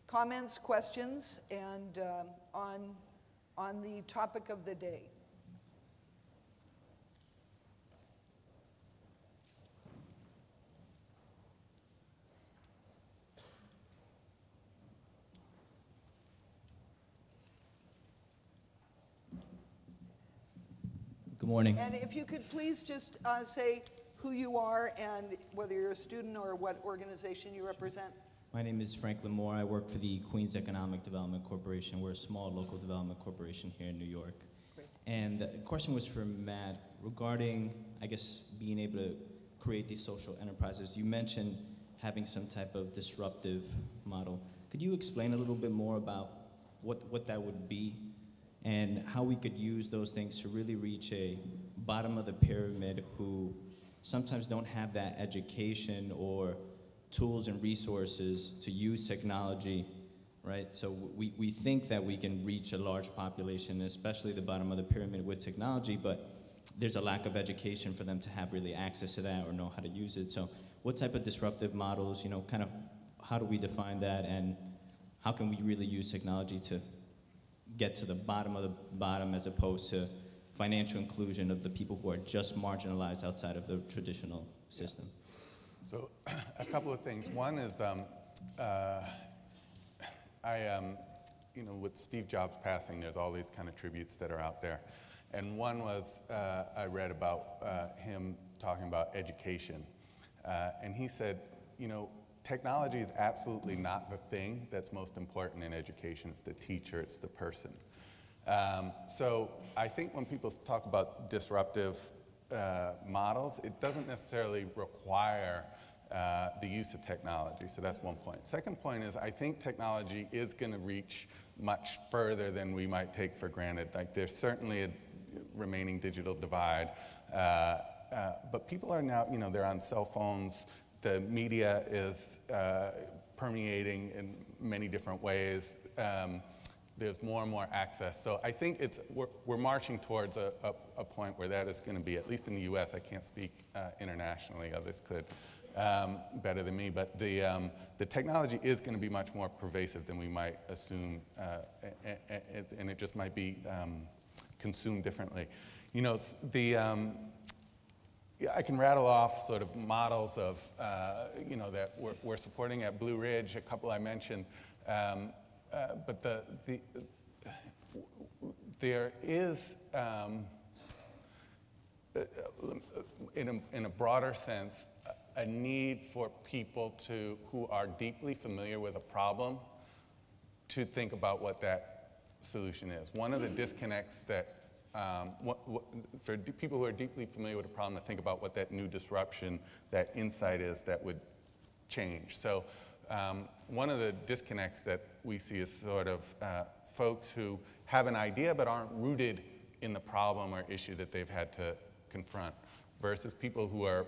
comments, questions, and on the topic of the day. Good morning. And if you could please just say who you are and whether you're a student or what organization you represent. My name is Franklin Moore. I work for the Queens Economic Development Corporation. We're a small local development corporation here in New York. Great. And the question was for Matt regarding, I guess, being able to create these social enterprises. You mentioned having some type of disruptive model. Could you explain a little bit more about what that would be and how we could use those things to really reach a bottom of the pyramid who sometimes don't have that education or tools and resources to use technology, right? So we think that we can reach a large population, especially the bottom of the pyramid with technology, but there's a lack of education for them to have really access to that or know how to use it. So what type of disruptive models, you know, kind of how do we define that, and how can we really use technology to get to the bottom of the bottom as opposed to financial inclusion of the people who are just marginalized outside of the traditional system? So a couple of things. One is, you know, with Steve Jobs passing, there's all these kind of tributes that are out there. And one was, I read about him talking about education. And he said, you know, technology is absolutely not the thing that's most important in education. It's the teacher, it's the person. So I think when people talk about disruptive models, it doesn't necessarily require the use of technology. So that's one point. Second point is, I think technology is going to reach much further than we might take for granted. Like, there's certainly a remaining digital divide, but people are now, you know, they're on cell phones. The media is permeating in many different ways. There's more and more access. So I think we're marching towards a point where that is going to be, at least in the US, I can't speak internationally, others could better than me, but the technology is going to be much more pervasive than we might assume, and it just might be consumed differently. You know, I can rattle off sort of models of, you know, that we're supporting at Blue Ridge, a couple I mentioned, but there is, in a broader sense, a need for people who are deeply familiar with a problem to think about what that solution is. One of the disconnects that, for people who are deeply familiar with a problem, to think about what that new disruption, that insight is that would change. So one of the disconnects that we see is sort of folks who have an idea but aren't rooted in the problem or issue that they've had to confront, versus people who are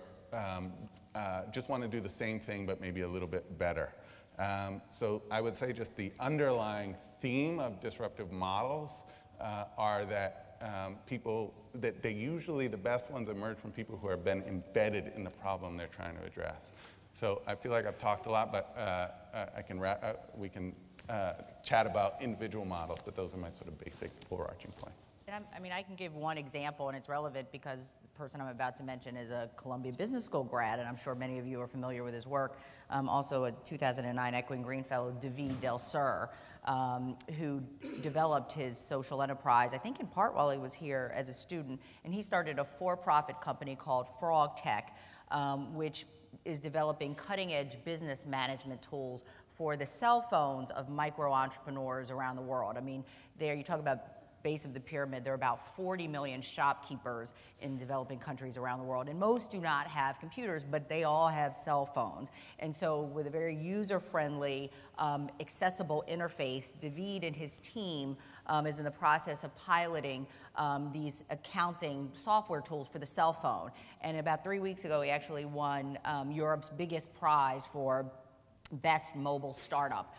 just want to do the same thing but maybe a little bit better. So I would say just the underlying theme of disruptive models are that they usually, the best ones emerge from people who have been embedded in the problem they're trying to address. So I feel like I've talked a lot, but we can chat about individual models, but those are my sort of basic overarching points. And I mean, I can give one example, and it's relevant because the person I'm about to mention is a Columbia Business School grad, and I'm sure many of you are familiar with his work. Also a 2009 Echoing Green Fellow, David Del Sur, who developed his social enterprise, I think in part while he was here as a student, and he started a for-profit company called Frog Tech, which is developing cutting-edge business management tools for the cell phones of micro-entrepreneurs around the world. I mean, there you talk about base of the pyramid, there are about 40 million shopkeepers in developing countries around the world, and most do not have computers, but they all have cell phones. And so with a very user-friendly, accessible interface, David and his team is in the process of piloting these accounting software tools for the cell phone. And about 3 weeks ago, he actually won Europe's biggest prize for best mobile startup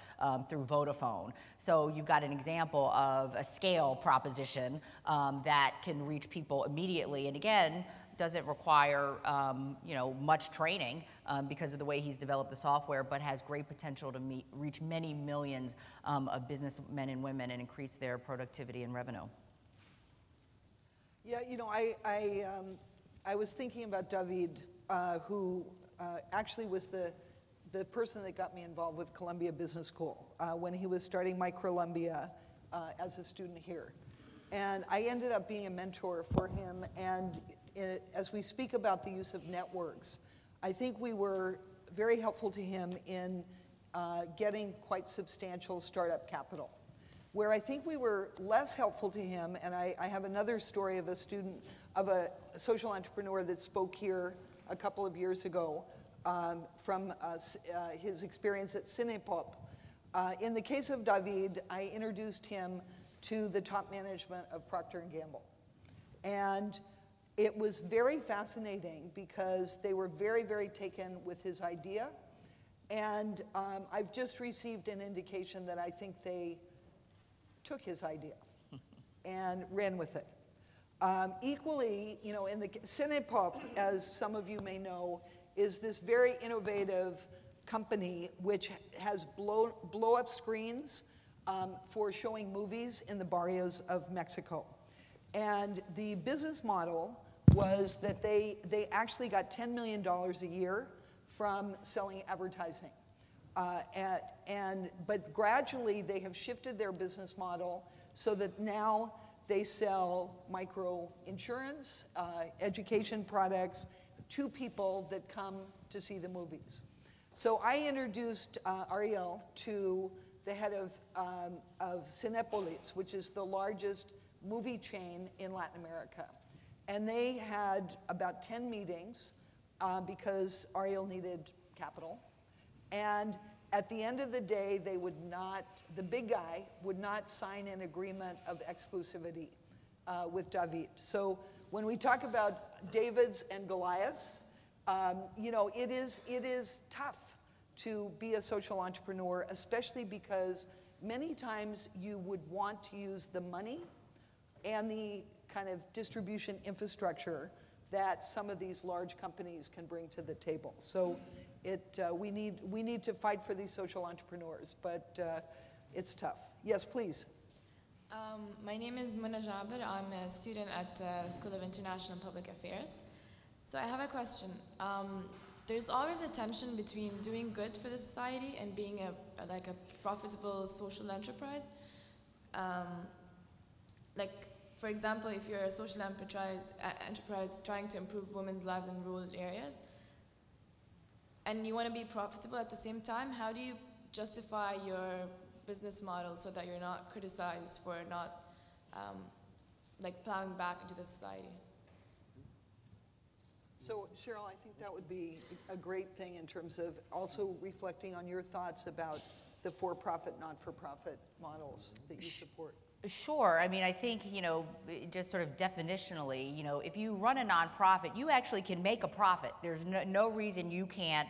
through Vodafone. So you've got an example of a scale proposition that can reach people immediately, and again, doesn't require much training because of the way he's developed the software, but has great potential to reach many millions of businessmen and women and increase their productivity and revenue. Yeah, you know, I was thinking about David, who actually was the person that got me involved with Columbia Business School when he was starting my Columbia as a student here. And I ended up being a mentor for him, and as we speak about the use of networks, I think we were very helpful to him in getting quite substantial startup capital. Where I think we were less helpful to him, and I have another story of a student, of a social entrepreneur that spoke here a couple of years ago, from his experience at Cinepop. In the case of David, I introduced him to the top management of Procter & Gamble. And it was very fascinating because they were very, very taken with his idea. And I've just received an indication that I think they took his idea and ran with it. Equally, you know, in the Cinepop, as some of you may know, is this very innovative company which has blow-up screens for showing movies in the barrios of Mexico. And the business model was that they actually got $10 million a year from selling advertising. But gradually they have shifted their business model so that now they sell micro insurance, education products, to people that come to see the movies. So I introduced Ariel to the head of Cinépolis, which is the largest movie chain in Latin America. And they had about 10 meetings because Ariel needed capital. And at the end of the day, they would not, the big guy would not sign an agreement of exclusivity with David. So when we talk about Davids and Goliaths, you know, it is tough to be a social entrepreneur, especially because many times you would want to use the money and the kind of distribution infrastructure that some of these large companies can bring to the table. So we need to fight for these social entrepreneurs, but it's tough. Yes, please. My name is Muna Jaber. I'm a student at the School of International Public Affairs. So I have a question. There's always a tension between doing good for the society and being like a profitable social enterprise. Like, for example, if you're a social enterprise trying to improve women's lives in rural areas, and you want to be profitable at the same time, how do you justify your business model so that you're not criticized for not like plowing back into the society? So Cheryl, I think that would be a great thing in terms of also reflecting on your thoughts about the for-profit, not-for-profit models that you support. Sure. I mean, I think, just sort of definitionally, if you run a nonprofit, you actually can make a profit. There's no reason you can't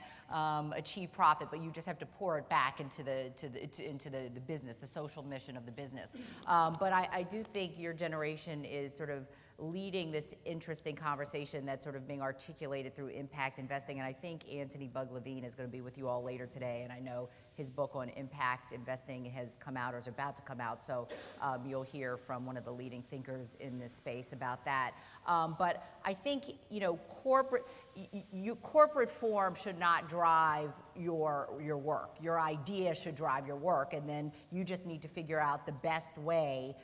achieve profit, but you just have to pour it back into the business, the social mission of the business. But I do think your generation is sort of leading this interesting conversation that's sort of being articulated through impact investing. And I think Anthony Bug-Levine is going to be with you all later today. And I know his book on impact investing has come out or is about to come out. So you'll hear from one of the leading thinkers in this space about that. But I think, corporate form should not drive your work. Your idea should drive your work. And then you just need to figure out the best way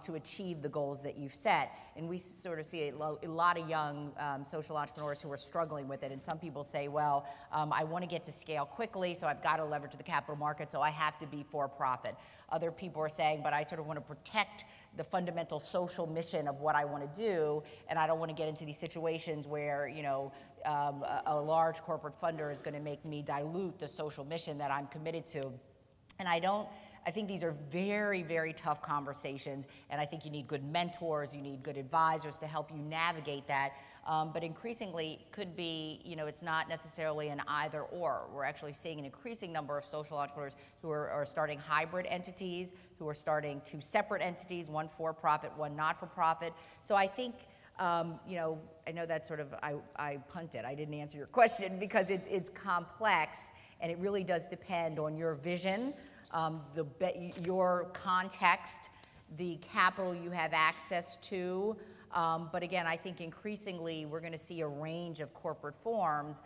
to achieve the goals that you've set. And we sort of see a lot of young social entrepreneurs who are struggling with it. And some people say, well, I want to get to scale quickly, so I've got to leverage the capital market, so I have to be for profit. Other people are saying, but I sort of want to protect the fundamental social mission of what I want to do, and I don't want to get into these situations where, a large corporate funder is going to make me dilute the social mission that I'm committed to. And I think these are very, very tough conversations, and I think you need good mentors, you need good advisors to help you navigate that. But increasingly, could be, it's not necessarily an either or. We're actually seeing an increasing number of social entrepreneurs who are starting hybrid entities, who are starting two separate entities, one for-profit, one not-for-profit. So I think, I know that sort of, I punted. I didn't answer your question because it's complex, and it really does depend on your vision, your context, the capital you have access to. But again, I think increasingly we're going to see a range of corporate forms,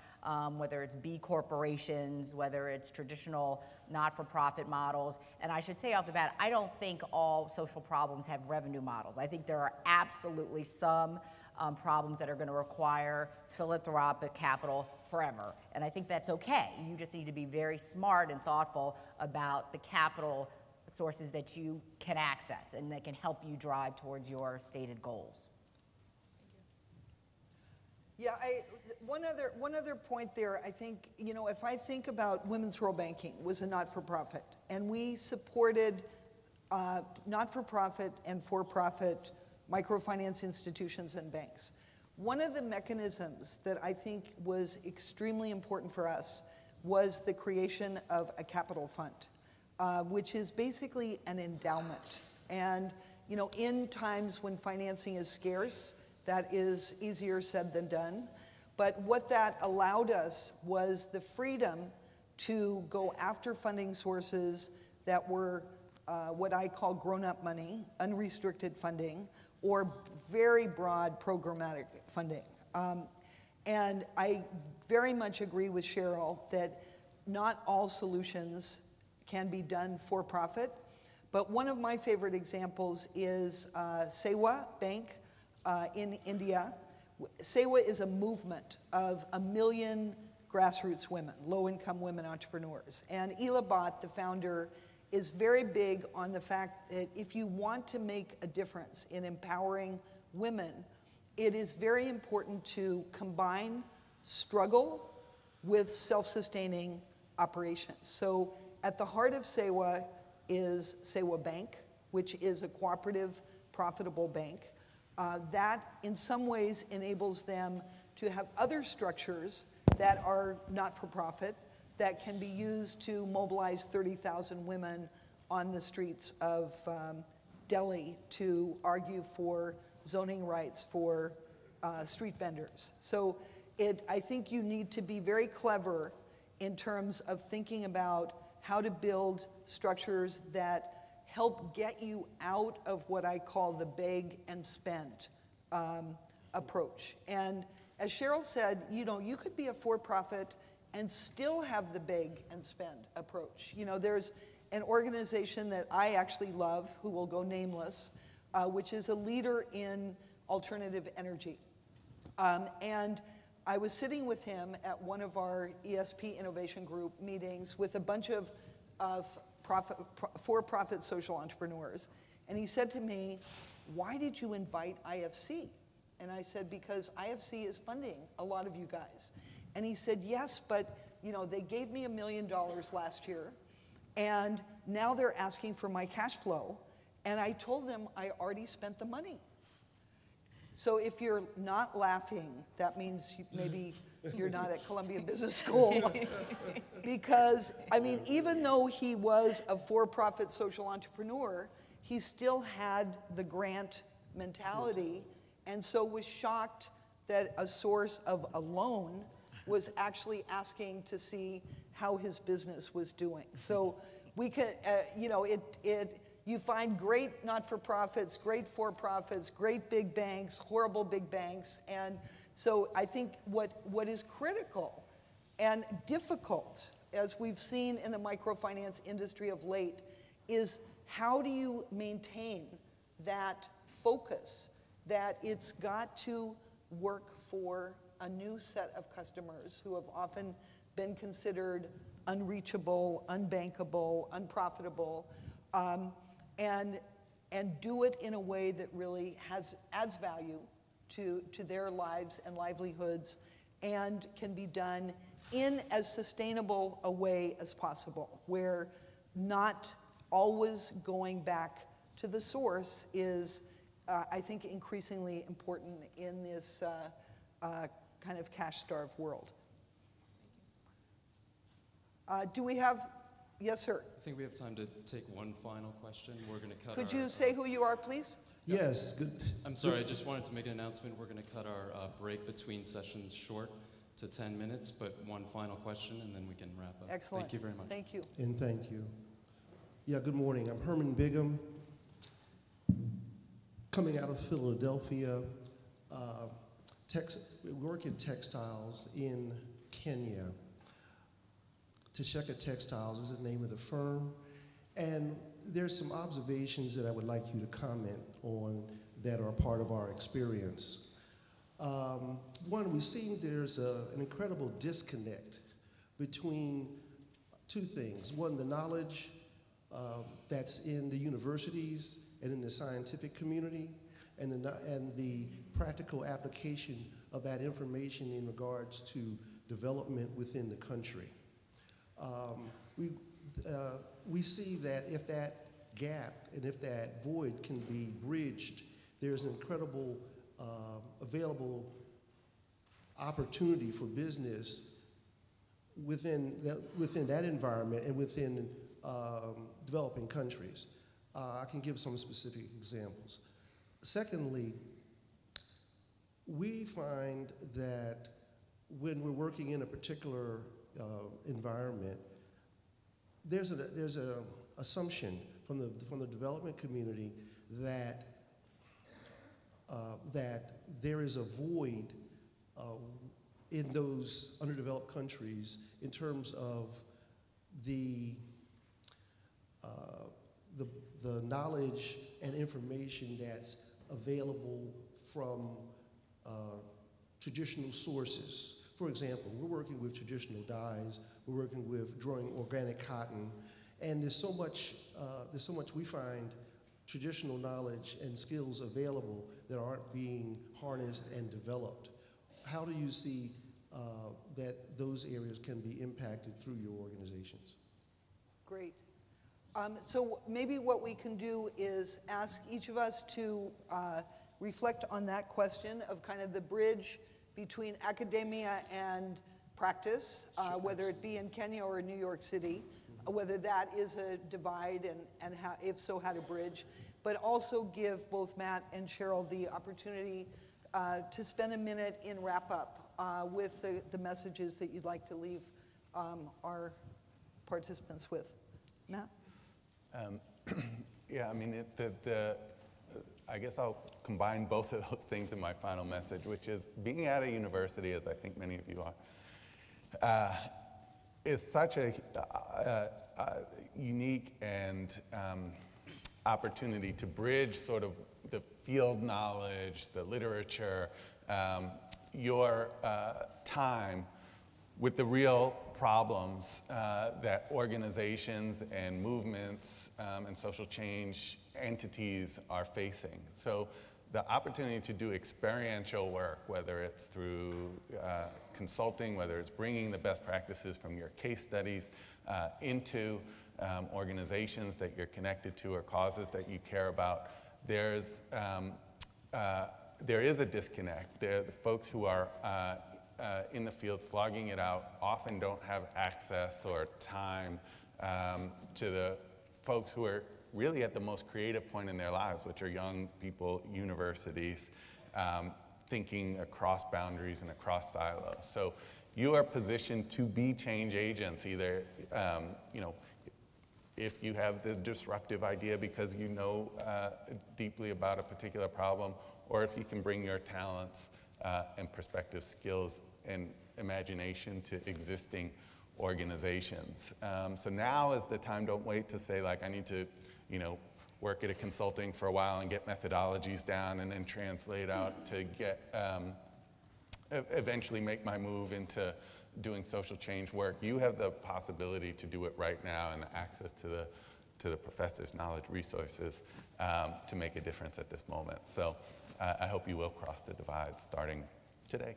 whether it's B corporations, whether it's traditional not-for-profit models. And I should say off the bat, I don't think all social problems have revenue models. I think there are absolutely some problems that are going to require philanthropic capital forever. And I think that's okay. You just need to be very smart and thoughtful about the capital sources that you can access and that can help you drive towards your stated goals. Yeah, one other point there, I think, if I think about Women's Rural Banking was a not-for-profit, and we supported not-for-profit and for-profit microfinance institutions and banks. One of the mechanisms that I think was extremely important for us was the creation of a capital fund, which is basically an endowment. And, in times when financing is scarce, that is easier said than done. But what that allowed us was the freedom to go after funding sources that were what I call grown-up money, unrestricted funding, or very broad programmatic funding. And I very much agree with Cheryl that not all solutions can be done for profit, but one of my favorite examples is Sewa Bank in India. Sewa is a movement of 1 million grassroots women, low-income women entrepreneurs. And Elabat, the founder, is very big on the fact that if you want to make a difference in empowering women, it is very important to combine struggle with self-sustaining operations. So at the heart of Sewa is Sewa Bank, which is a cooperative, profitable bank. That in some ways enables them to have other structures that are not-for-profit that can be used to mobilize 30,000 women on the streets of Delhi to argue for zoning rights for street vendors. So I think you need to be very clever in terms of thinking about how to build structures that help get you out of what I call the beg and spend approach. And as Cheryl said, you could be a for-profit and still have the beg and spend approach. There's an organization that I actually love, who will go nameless, which is a leader in alternative energy. And I was sitting with him at one of our ESP Innovation Group meetings with a bunch of for-profit social entrepreneurs. And he said to me, "Why did you invite IFC?" And I said, because IFC is funding a lot of you guys. And he said, yes, but they gave me $1 million last year, and now they're asking for my cash flow. And I told them I already spent the money. So if you're not laughing, that means maybe you're not at Columbia Business School. Because, I mean, even though he was a for-profit social entrepreneur, he still had the grant mentality, and so was shocked that a source of a loan was actually asking to see how his business was doing. So we can, you find great not-for-profits, great for-profits, great big banks, horrible big banks, and so I think what is critical and difficult, as we've seen in the microfinance industry of late, is how do you maintain that focus that it's got to work for a new set of customers who have often been considered unreachable, unbankable, unprofitable, and do it in a way that really adds value to their lives and livelihoods, and can be done in as sustainable a way as possible, where not always going back to the source is, I think, increasingly important in this kind of cash-starved world. Do we have, yes, sir? I think we have time to take one final question. We're going to cut Could you say who you are, please? Yes. Good. I'm sorry, I just wanted to make an announcement. We're going to cut our break between sessions short to 10 minutes, but one final question, and then we can wrap up. Excellent. Thank you very much. Thank you. And thank you. Yeah, good morning. I'm Herman Bigham, coming out of Philadelphia. We work in textiles in Kenya. Tasheka Textiles is the name of the firm. And there's some observations that I would like you to comment on that are a part of our experience. One, we've seen there's an incredible disconnect between two things. One, the knowledge that's in the universities and in the scientific community, and the practical application of that information in regards to development within the country. We see that if that gap and if that void can be bridged, there's an incredible available opportunity for business within that environment and within developing countries. I can give some specific examples. Secondly, we find that when we're working in a particular environment, there's an assumption from the development community that that there is a void in those underdeveloped countries in terms of the knowledge and information that's available from traditional sources. For example, we're working with traditional dyes, we're working with growing organic cotton, and there's so much we find traditional knowledge and skills available that aren't being harnessed and developed. How do you see that those areas can be impacted through your organizations? Great. So maybe what we can do is ask each of us to reflect on that question of kind of the bridge between academia and practice, whether it be in Kenya or in New York City, whether that is a divide, and how, if so, how to bridge, but also give both Matt and Cheryl the opportunity to spend a minute in wrap-up with the messages that you'd like to leave our participants with. Matt? Yeah, I mean, I guess I'll combine both of those things in my final message, which is being at a university, as I think many of you are, is such a unique and opportunity to bridge sort of the field knowledge, the literature, your time with the real problems that organizations and movements and social change entities are facing. So the opportunity to do experiential work, whether it's through consulting, whether it's bringing the best practices from your case studies into organizations that you're connected to or causes that you care about, there is a disconnect. The folks who are in the field slogging it out often don't have access or time to the folks who are really at the most creative point in their lives, which are young people, universities, thinking across boundaries and across silos. So you are positioned to be change agents, either, if you have the disruptive idea because you know deeply about a particular problem, or if you can bring your talents and perspective, skills, and imagination to existing organizations. So now is the time. Don't wait to say, like, I need to, work at a consulting for a while and get methodologies down and then translate out to get, eventually make my move into doing social change work. You have the possibility to do it right now and access to the professor's knowledge resources to make a difference at this moment. So I hope you will cross the divide starting today.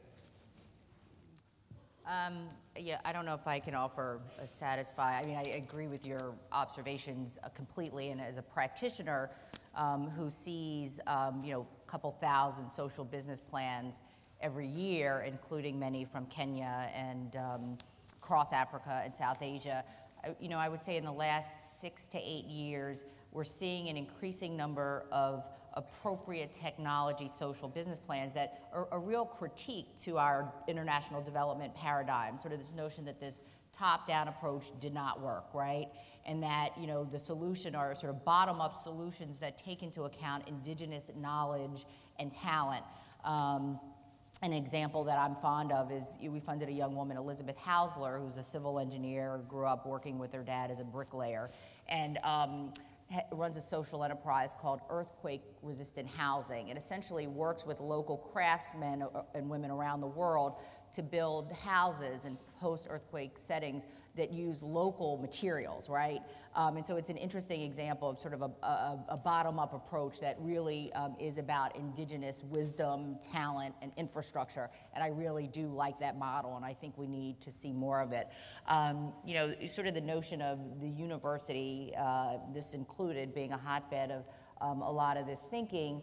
Yeah, I don't know if I can offer a satisfy. I mean, I agree with your observations completely. And as a practitioner who sees, a couple thousand social business plans every year, including many from Kenya and across Africa and South Asia, I would say in the last 6 to 8 years, we're seeing an increasing number of appropriate technology social business plans that are a real critique to our international development paradigm, sort of this notion that this top-down approach did not work, right? And that, the solution are sort of bottom-up solutions that take into account indigenous knowledge and talent. An example that I'm fond of is we funded a young woman, Elizabeth Hausler, who's a civil engineer, grew up working with her dad as a bricklayer, and runs a social enterprise called Earthquake-Resistant Housing. It essentially works with local craftsmen and women around the world to build houses in post-earthquake settings that use local materials, right? And so it's an interesting example of sort of a bottom-up approach that really is about indigenous wisdom, talent, and infrastructure. And I really do like that model, and I think we need to see more of it. Sort of the notion of the university, this included, being a hotbed of a lot of this thinking,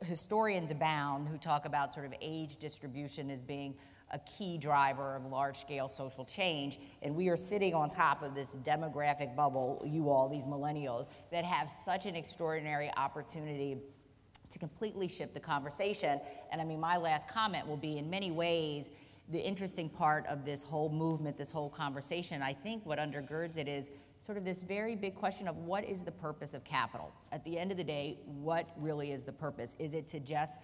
historians abound who talk about sort of age distribution as being a key driver of large-scale social change, and we are sitting on top of this demographic bubble, you all, these millennials, that have such an extraordinary opportunity to completely shift the conversation. And I mean, my last comment will be, in many ways, the interesting part of this whole movement, this whole conversation, I think what undergirds it is sort of this very big question of what is the purpose of capital? At the end of the day, what really is the purpose? Is it to just,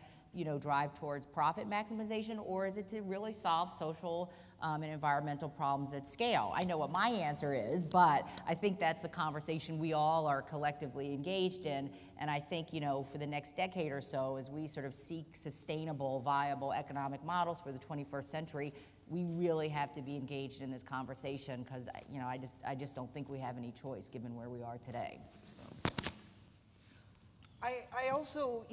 drive towards profit maximization, or is it to really solve social and environmental problems at scale? I know what my answer is, but I think that's the conversation we all are collectively engaged in. And I think, for the next decade or so, as we sort of seek sustainable, viable economic models for the 21st century, we really have to be engaged in this conversation, because, I just don't think we have any choice given where we are today. I also,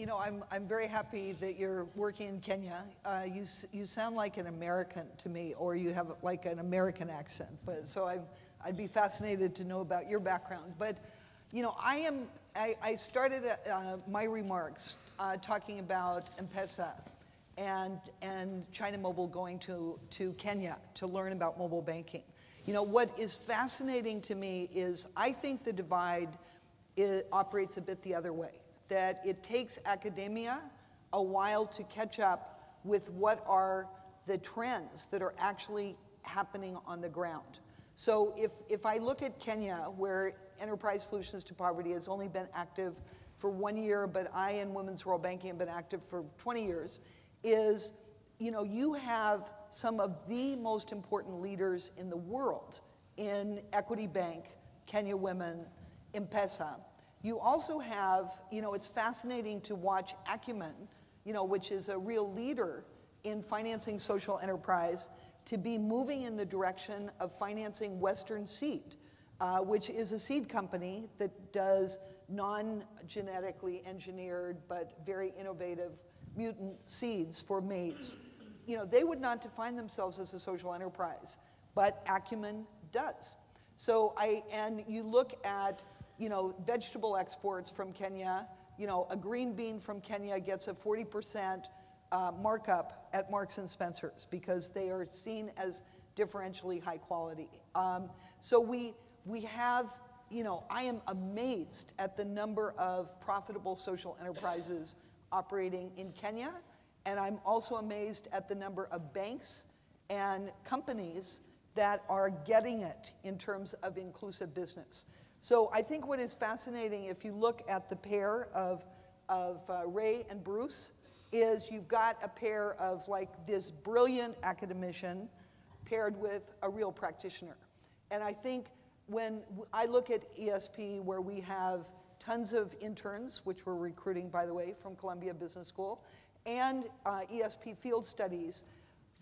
I'm very happy that you're working in Kenya. You sound like an American to me, or you have like an American accent. But so I'd be fascinated to know about your background. But, I started my remarks talking about M-Pesa and China Mobile going to Kenya to learn about mobile banking. What is fascinating to me is I think the divide operates a bit the other way, that it takes academia a while to catch up with what are the trends that are actually happening on the ground. So if I look at Kenya, where Enterprise Solutions to Poverty has only been active for 1 year, but I and Women's Rural Banking have been active for 20 years, is, you have some of the most important leaders in the world in Equity Bank, Kenya Women, M-Pesa. You also have, it's fascinating to watch Acumen, which is a real leader in financing social enterprise, to be moving in the direction of financing Western Seed, which is a seed company that does non-genetically engineered but very innovative mutant seeds for maize. You know, they would not define themselves as a social enterprise, but Acumen does. So and you look at, you know, vegetable exports from Kenya, you know, a green bean from Kenya gets a 40% markup at Marks and Spencer's because they are seen as differentially high quality. So we have, you know, I am amazed at the number of profitable social enterprises operating in Kenya, and I'm also amazed at the number of banks and companies that are getting it in terms of inclusive business. So I think what is fascinating, if you look at the pair of Ray and Bruce, is you've got a pair of like this brilliant academician paired with a real practitioner. And I think when I look at ESP, where we have tons of interns, which we're recruiting, by the way, from Columbia Business School, and ESP Field Studies,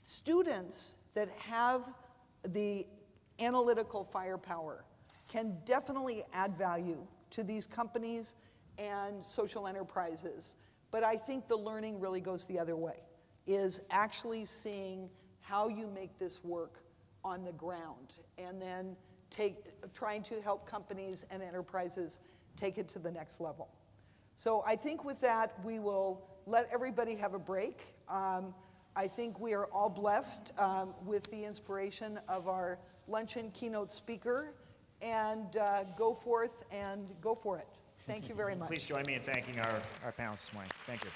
students that have the analytical firepower can definitely add value to these companies and social enterprises. But I think the learning really goes the other way, is actually seeing how you make this work on the ground, and then trying to help companies and enterprises take it to the next level. So I think with that, we will let everybody have a break. I think we are all blessed with the inspiration of our luncheon keynote speaker, and go forth and go for it. Thank you very much. Please join me in thanking our panelists this morning. Thank you.